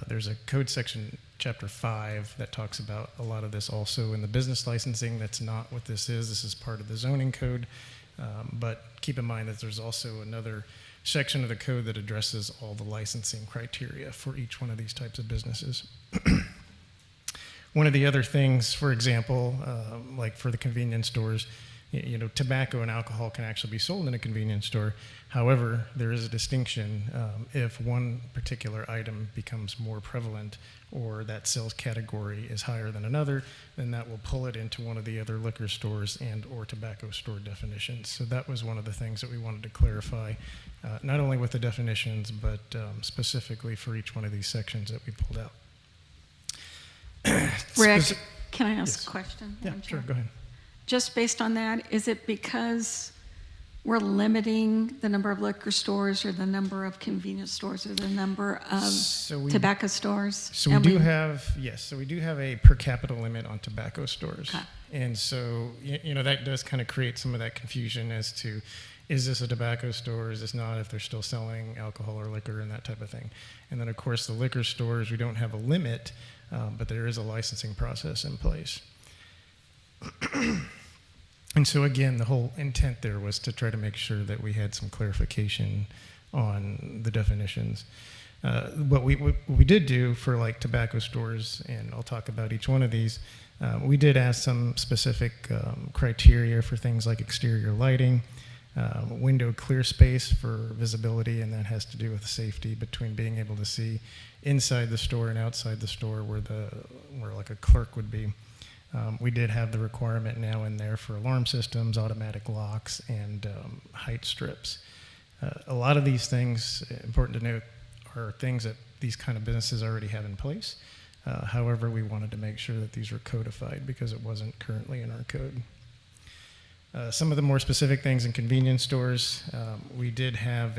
there's a code section, chapter 5, that talks about a lot of this also in the business licensing. That's not what this is. This is part of the zoning code. But keep in mind that there's also another section of the code that addresses all the licensing criteria for each one of these types of businesses. One of the other things, for example, like for the convenience stores, tobacco and alcohol can actually be sold in a convenience store. However, there is a distinction. If one particular item becomes more prevalent or that sales category is higher than another, then that will pull it into one of the other liquor stores and or tobacco store definitions. So that was one of the things that we wanted to clarify, not only with the definitions, but specifically for each one of these sections that we pulled out. Rick, can I ask Yes. a question? Yeah, Madam sure, Chair? go ahead. Just based on that, is it because we're limiting the number of liquor stores or the number of convenience stores or the number of tobacco stores? So we And do have a per capita limit on tobacco stores. Okay. And so, that does kind of create some of that confusion as to, is this a tobacco store, is this not, if they're still selling alcohol or liquor and that type of thing. And then, of course, the liquor stores, we don't have a limit, but there is a licensing process in place. And so again, the whole intent there was to try to make sure that we had some clarification on the definitions. What we did do for like tobacco stores, and I'll talk about each one of these, we did ask some specific criteria for things like exterior lighting, window clear space for visibility, and that has to do with safety between being able to see inside the store and outside the store where like a clerk would be. We did have the requirement now in there for alarm systems, automatic locks, and height strips. A lot of these things, important to note, are things that these kind of businesses already have in place. However, we wanted to make sure that these were codified because it wasn't currently in our code. Some of the more specific things in convenience stores, we did have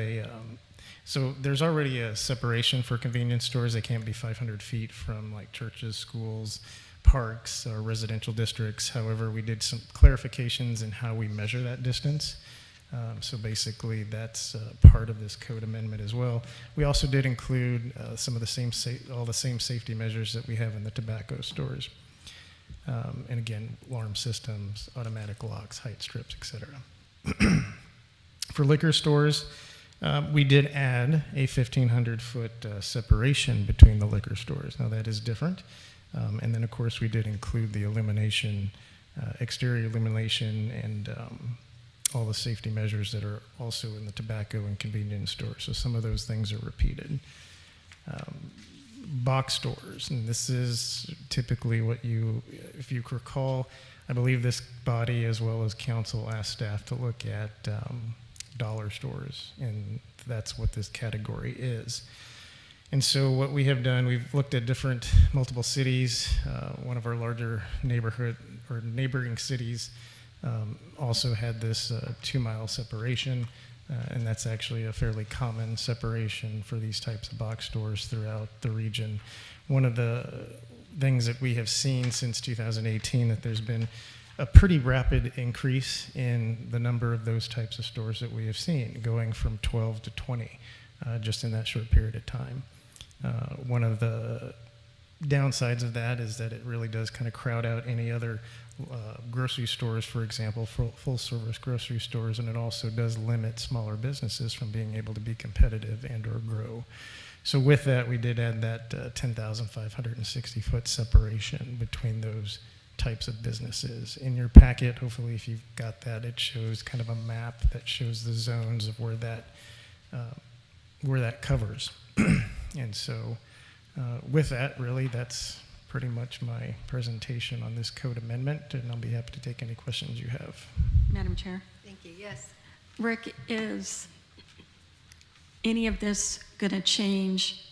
so there's already a separation for convenience stores. They can't be 500 feet from like churches, schools, parks, or residential districts. However, we did some clarifications in how we measure that distance. So basically, that's part of this code amendment as well. We also did include some of the same all the same safety measures that we have in the tobacco stores. And again, alarm systems, automatic locks, height strips, etc. For liquor stores, we did add a 1,500-foot separation between the liquor stores. Now that is different. And then, of course, we did include the illumination, exterior illumination, and all the safety measures that are also in the tobacco and convenience stores. So some of those things are repeated. Box stores, and this is typically what if you recall, I believe this body as well as council asked staff to look at dollar stores, and that's what this category is. And so what we have done, we've looked at multiple cities. One of our larger neighboring cities also had this 2-mile separation, and that's actually a fairly common separation for these types of box stores throughout the region. One of the things that we have seen since 2018 that there's been a pretty rapid increase in the number of those types of stores that we have seen, going from 12 to 20 just in that short period of time. One of the downsides of that is that it really does kind of crowd out any other grocery stores, for example, full service grocery stores, and it also does limit smaller businesses from being able to be competitive and or grow. So with that, we did add that 10,560 foot separation between those types of businesses. In your packet, hopefully if you've got that, it shows kind of a map that shows the zones of where that covers. And so with that, really, that's pretty much my presentation on this code amendment, and I'll be happy to take any questions you have. Madam Chair. Thank you. Yes. Rick, is any of this going to change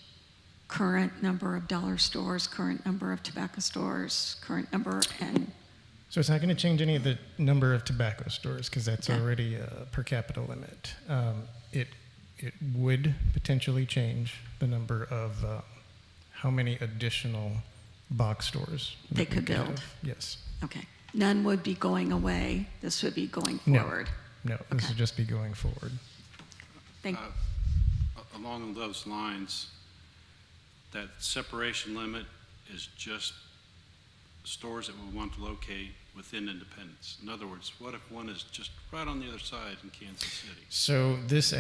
current number of dollar stores, current number of tobacco stores, current number and... So it's not going to change any of the number of tobacco stores because that's Okay. already a per capita limit. It would potentially change the number of how many additional box stores They that we could build. have. Yes. Okay. None would be going away. This would be going No. forward. No, this Okay. would just be going forward. Thank Along those lines, that separation limit is just stores that we want to locate within Independence. In other words, what if one is just right on the other side in Kansas City? So this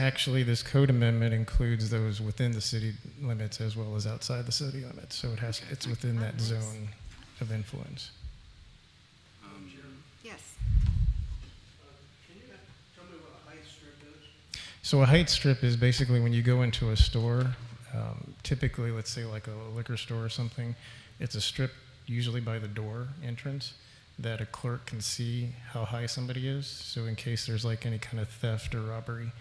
code amendment includes those within the city limits as well as outside the city limits. So it's within that zone of influence. Yes. Can you tell me what a height strip is? So a height strip is basically when you go into a store, typically, let's say like a liquor store or something, it's a strip usually by the door entrance that a clerk can see how high somebody is. So in case there's like any kind of theft or robbery,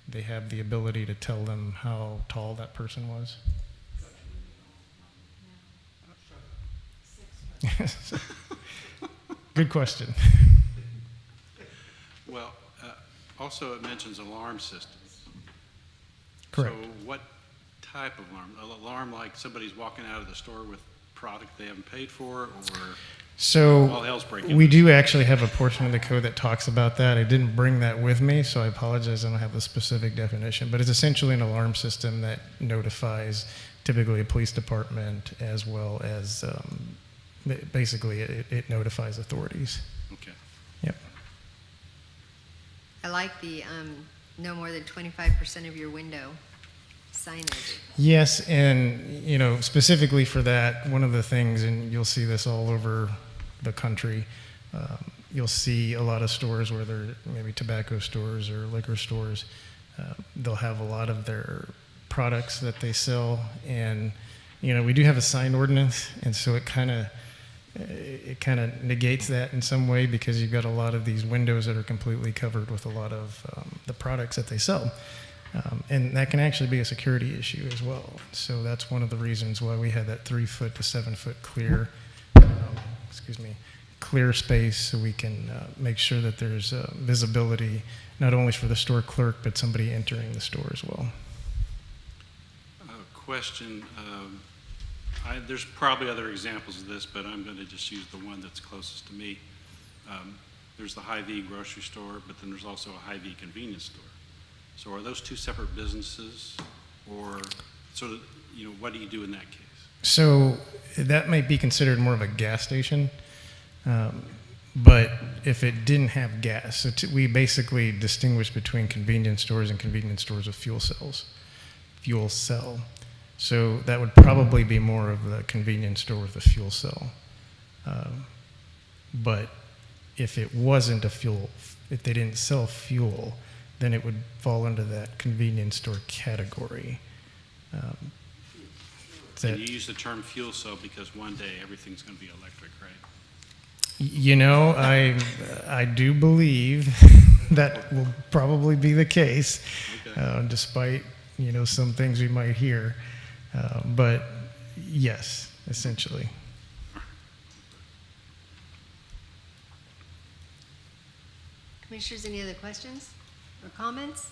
they have the ability to tell them how tall that person was. Good question. Well, also it mentions alarm systems. Correct. So what type of alarm? An alarm like somebody's walking out of the store with product they haven't paid for, or So all hell's breaking we loose? do actually have a portion of the code that talks about that. I didn't bring that with me, so I apologize. I don't have the specific definition, but it's essentially an alarm system that notifies typically a police department as well as basically it notifies authorities. Okay. Yep. I like the no more than 25% of your window signage. Yes, and specifically for that, one of the things, and you'll see this all over the country, you'll see a lot of stores where they're maybe tobacco stores or liquor stores. They'll have a lot of their products that they sell, and we do have a sign ordinance, and so it kind of negates that in some way because you've got a lot of these windows that are completely covered with a lot of the products that they sell. And that can actually be a security issue as well. So that's one of the reasons why we had that 3 foot to 7 foot clear, clear space so we can make sure that there's visibility not only for the store clerk but somebody entering the store as well. Question. There's probably other examples of this, but I'm going to just use the one that's closest to me. There's the Hy-Vee grocery store, but then there's also a Hy-Vee convenience store. So are those two separate businesses, or sort of, what do you do in that case? So that might be considered more of a gas station, but if it didn't have gas, so we basically distinguish between convenience stores and convenience stores with fuel cell. So that would probably be more of the convenience store with a fuel cell. But if it wasn't a fuel, if they didn't sell fuel, then it would fall under that convenience store category. And you use the term fuel cell because one day everything's going to be electric, right? I do believe that will probably be the case, Okay. despite some things we might hear. But yes, essentially. Commissioners, any other questions or comments?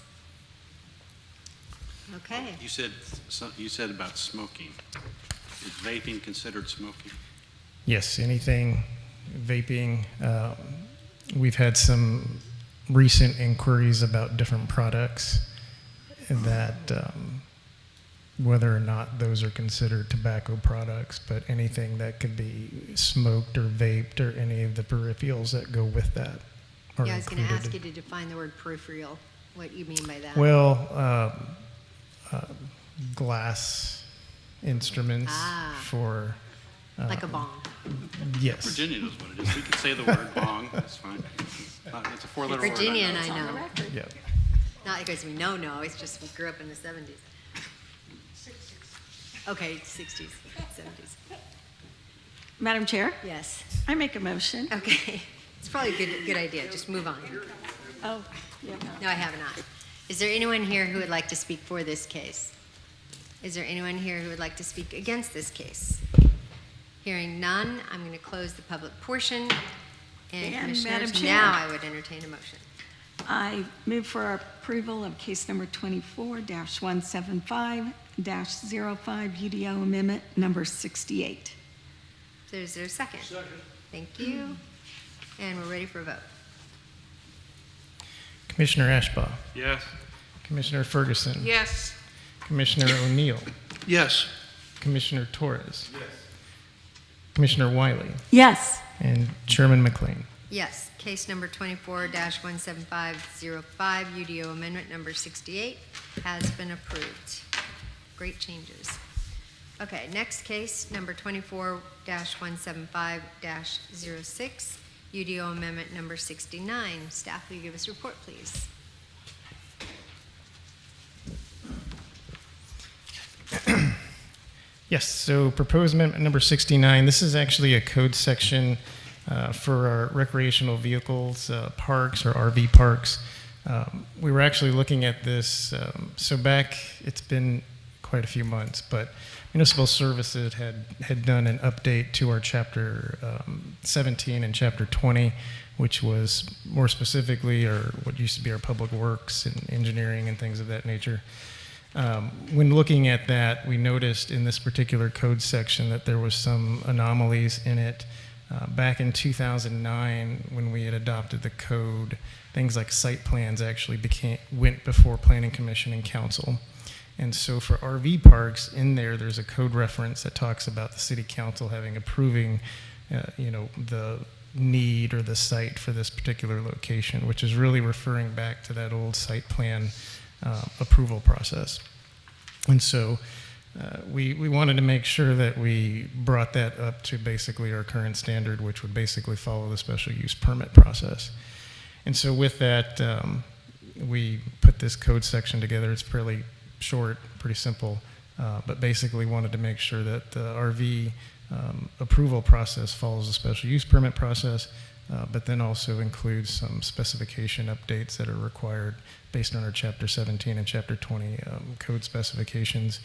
Okay. You said about smoking. Is vaping considered smoking? Yes, anything vaping. We've had some recent inquiries about different products that whether or not those are considered tobacco products, but anything that could be smoked or vaped or any of the peripherals that go with that are Yeah, I was going to ask included. you to define the word peripheral, what you mean by that. Well, glass instruments Ah. for, Like a bong. yes. Virginia knows what it is. We can say the word bong, that's fine. It's a four-letter word. Virginia and know. I know. Yep. Not because we know, it's just we grew up in the 70s. Okay, 60s, 70s. Madam Chair, Yes. I make a motion. Okay. It's probably a good idea. Just move on. Oh, yeah. No, I have not. Is there anyone here who would like to speak for this case? Is there anyone here who would like to speak against this case? Hearing none, I'm going to close the public portion. And Madam Commissioners, Chair. now I would entertain a motion. I move for approval of case number 24-175-05 UDO Amendment Number 68. So is there a second? Second. Thank you. And we're ready for a vote. Commissioner Ashbaugh, Yes. Commissioner Ferguson, Yes. Commissioner O'Neill, Yes. Commissioner Torres. Yes. Commissioner Wiley, Yes. and Chairman McLean. Yes, case number 24-17505, UDO Amendment Number 68 has been approved. Great changes. Okay, next case, number 24-175-06, UDO Amendment Number 69. Staff, will you give us a report, please? Yes, so proposed amendment number 69, this is actually a code section for our recreational vehicles, parks or RV parks. We were actually looking at this, so back, it's been quite a few months, but Municipal Services had done an update to our Chapter 17 and Chapter 20, which was more specifically what used to be our Public Works and engineering and things of that nature. When looking at that, we noticed in this particular code section that there was some anomalies in it. Back in 2009, when we had adopted the code, things like site plans actually went before Planning Commission and Council. And so for RV parks, in there's a code reference that talks about the City Council approving, the need or the site for this particular location, which is really referring back to that old site plan approval process. And so we wanted to make sure that we brought that up to basically our current standard, which would basically follow the special use permit process. And so with that, we put this code section together. It's fairly short, pretty simple, but basically wanted to make sure that the RV approval process follows the special use permit process, but then also includes some specification updates that are required based on our Chapter 17 and Chapter 20 code specifications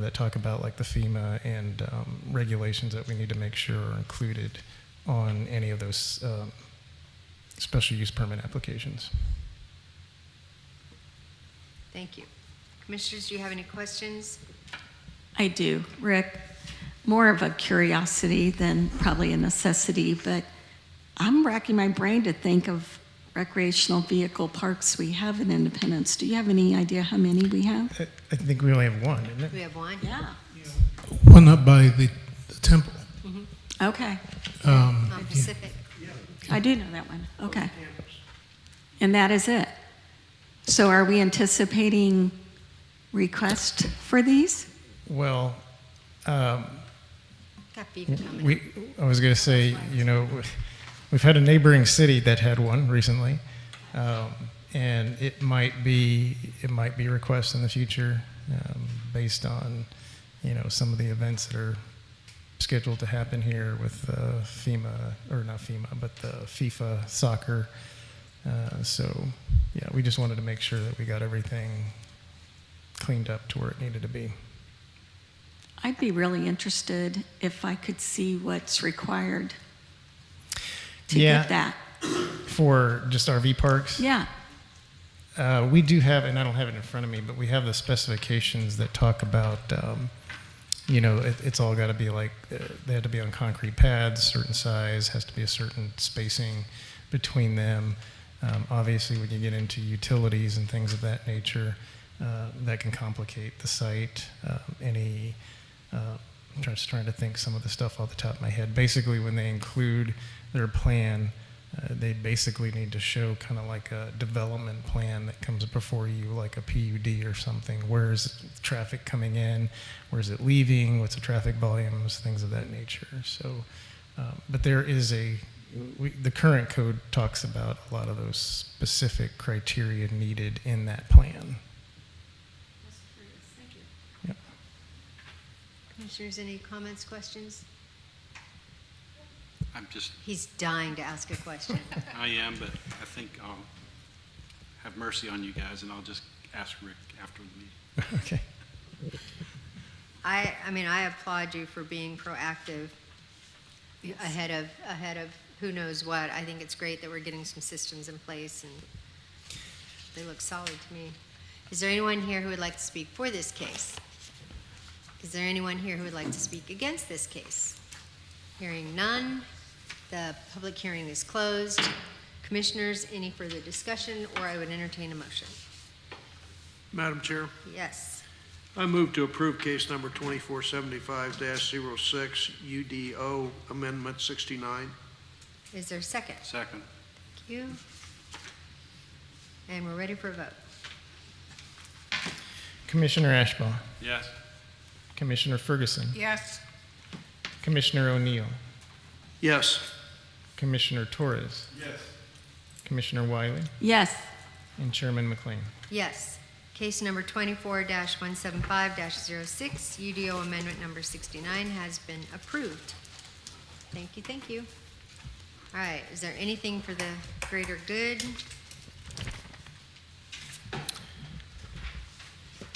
that talk about like the FEMA and regulations that we need to make sure are included on any of those special use permit applications. Thank you. Commissioners, do you have any questions? I do. Rick, more of a curiosity than probably a necessity, but I'm racking my brain to think of recreational vehicle parks we have in Independence. Do you have any idea how many we have? I think we only have one, isn't it? We have one? Yeah. One up by the temple. Okay. On Pacific. I do know that one. Okay. And that is it. So are we anticipating requests for these? Well, Got FIFA coming. I was going to say, we've had a neighboring city that had one recently, and it might be requests in the future based on, some of the events that are scheduled to happen here with FEMA, or not FEMA, but the FIFA soccer. So, yeah, we just wanted to make sure that we got everything cleaned up to where it needed to be. I'd be really interested if I could see what's required to Yeah. get that. For just RV parks? Yeah. We do have, and I don't have it in front of me, but we have the specifications that talk about, it's all got to be like, they have to be on concrete pads, certain size, has to be a certain spacing between them. Obviously, when you get into utilities and things of that nature, that can complicate the site. I'm just trying to think some of the stuff off the top of my head. Basically, when they include their plan, they basically need to show kind of like a development plan that comes before you, like a PUD or something. Where's traffic coming in? Where's it leaving? What's the traffic volumes? Things of that nature. So, but there is the current code talks about a lot of those specific criteria needed in that plan. Yep. Commissioners, any comments, questions? I'm He's dying to ask a question. I am, but I think I'll have mercy on you guys, and I'll just ask Rick after the meeting. Okay. I applaud you for being proactive ahead of who knows what. I think it's great that we're getting some systems in place, and they look solid to me. Is there anyone here who would like to speak for this case? Is there anyone here who would like to speak against this case? Hearing none, the public hearing is closed. Commissioners, any further discussion, or I would entertain a motion? Madam Chair, Yes. I move to approve case number 2475-06, UDO Amendment 69. Is there a second? Second. Thank you. And we're ready for a vote. Commissioner Ashbaugh, Yes. Commissioner Ferguson, Yes. Commissioner O'Neill, Yes. Commissioner Torres, Yes. Commissioner Wiley, Yes. and Chairman McLean. Yes. Case number 24-175-06, UDO Amendment Number 69 has been approved. Thank you, thank you. All right, is there anything for the greater good?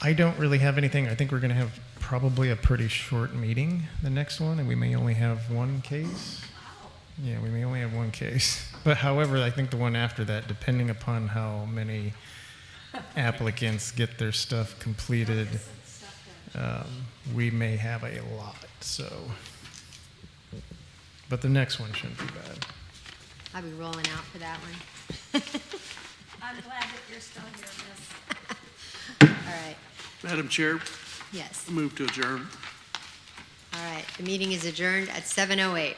I don't really have anything. I think we're going to have probably a pretty short meeting, the next one, and we may only have one case. Yeah, we may only have one case. But however, I think the one after that, depending upon how many applicants get their stuff completed, we may have a lot, so. But the next one shouldn't be bad. I'll be rolling out for that one. I'm glad that you're still here, Miss. All right, Madam Chair, yes. I move to adjourn. All right, the meeting is adjourned at 7:08.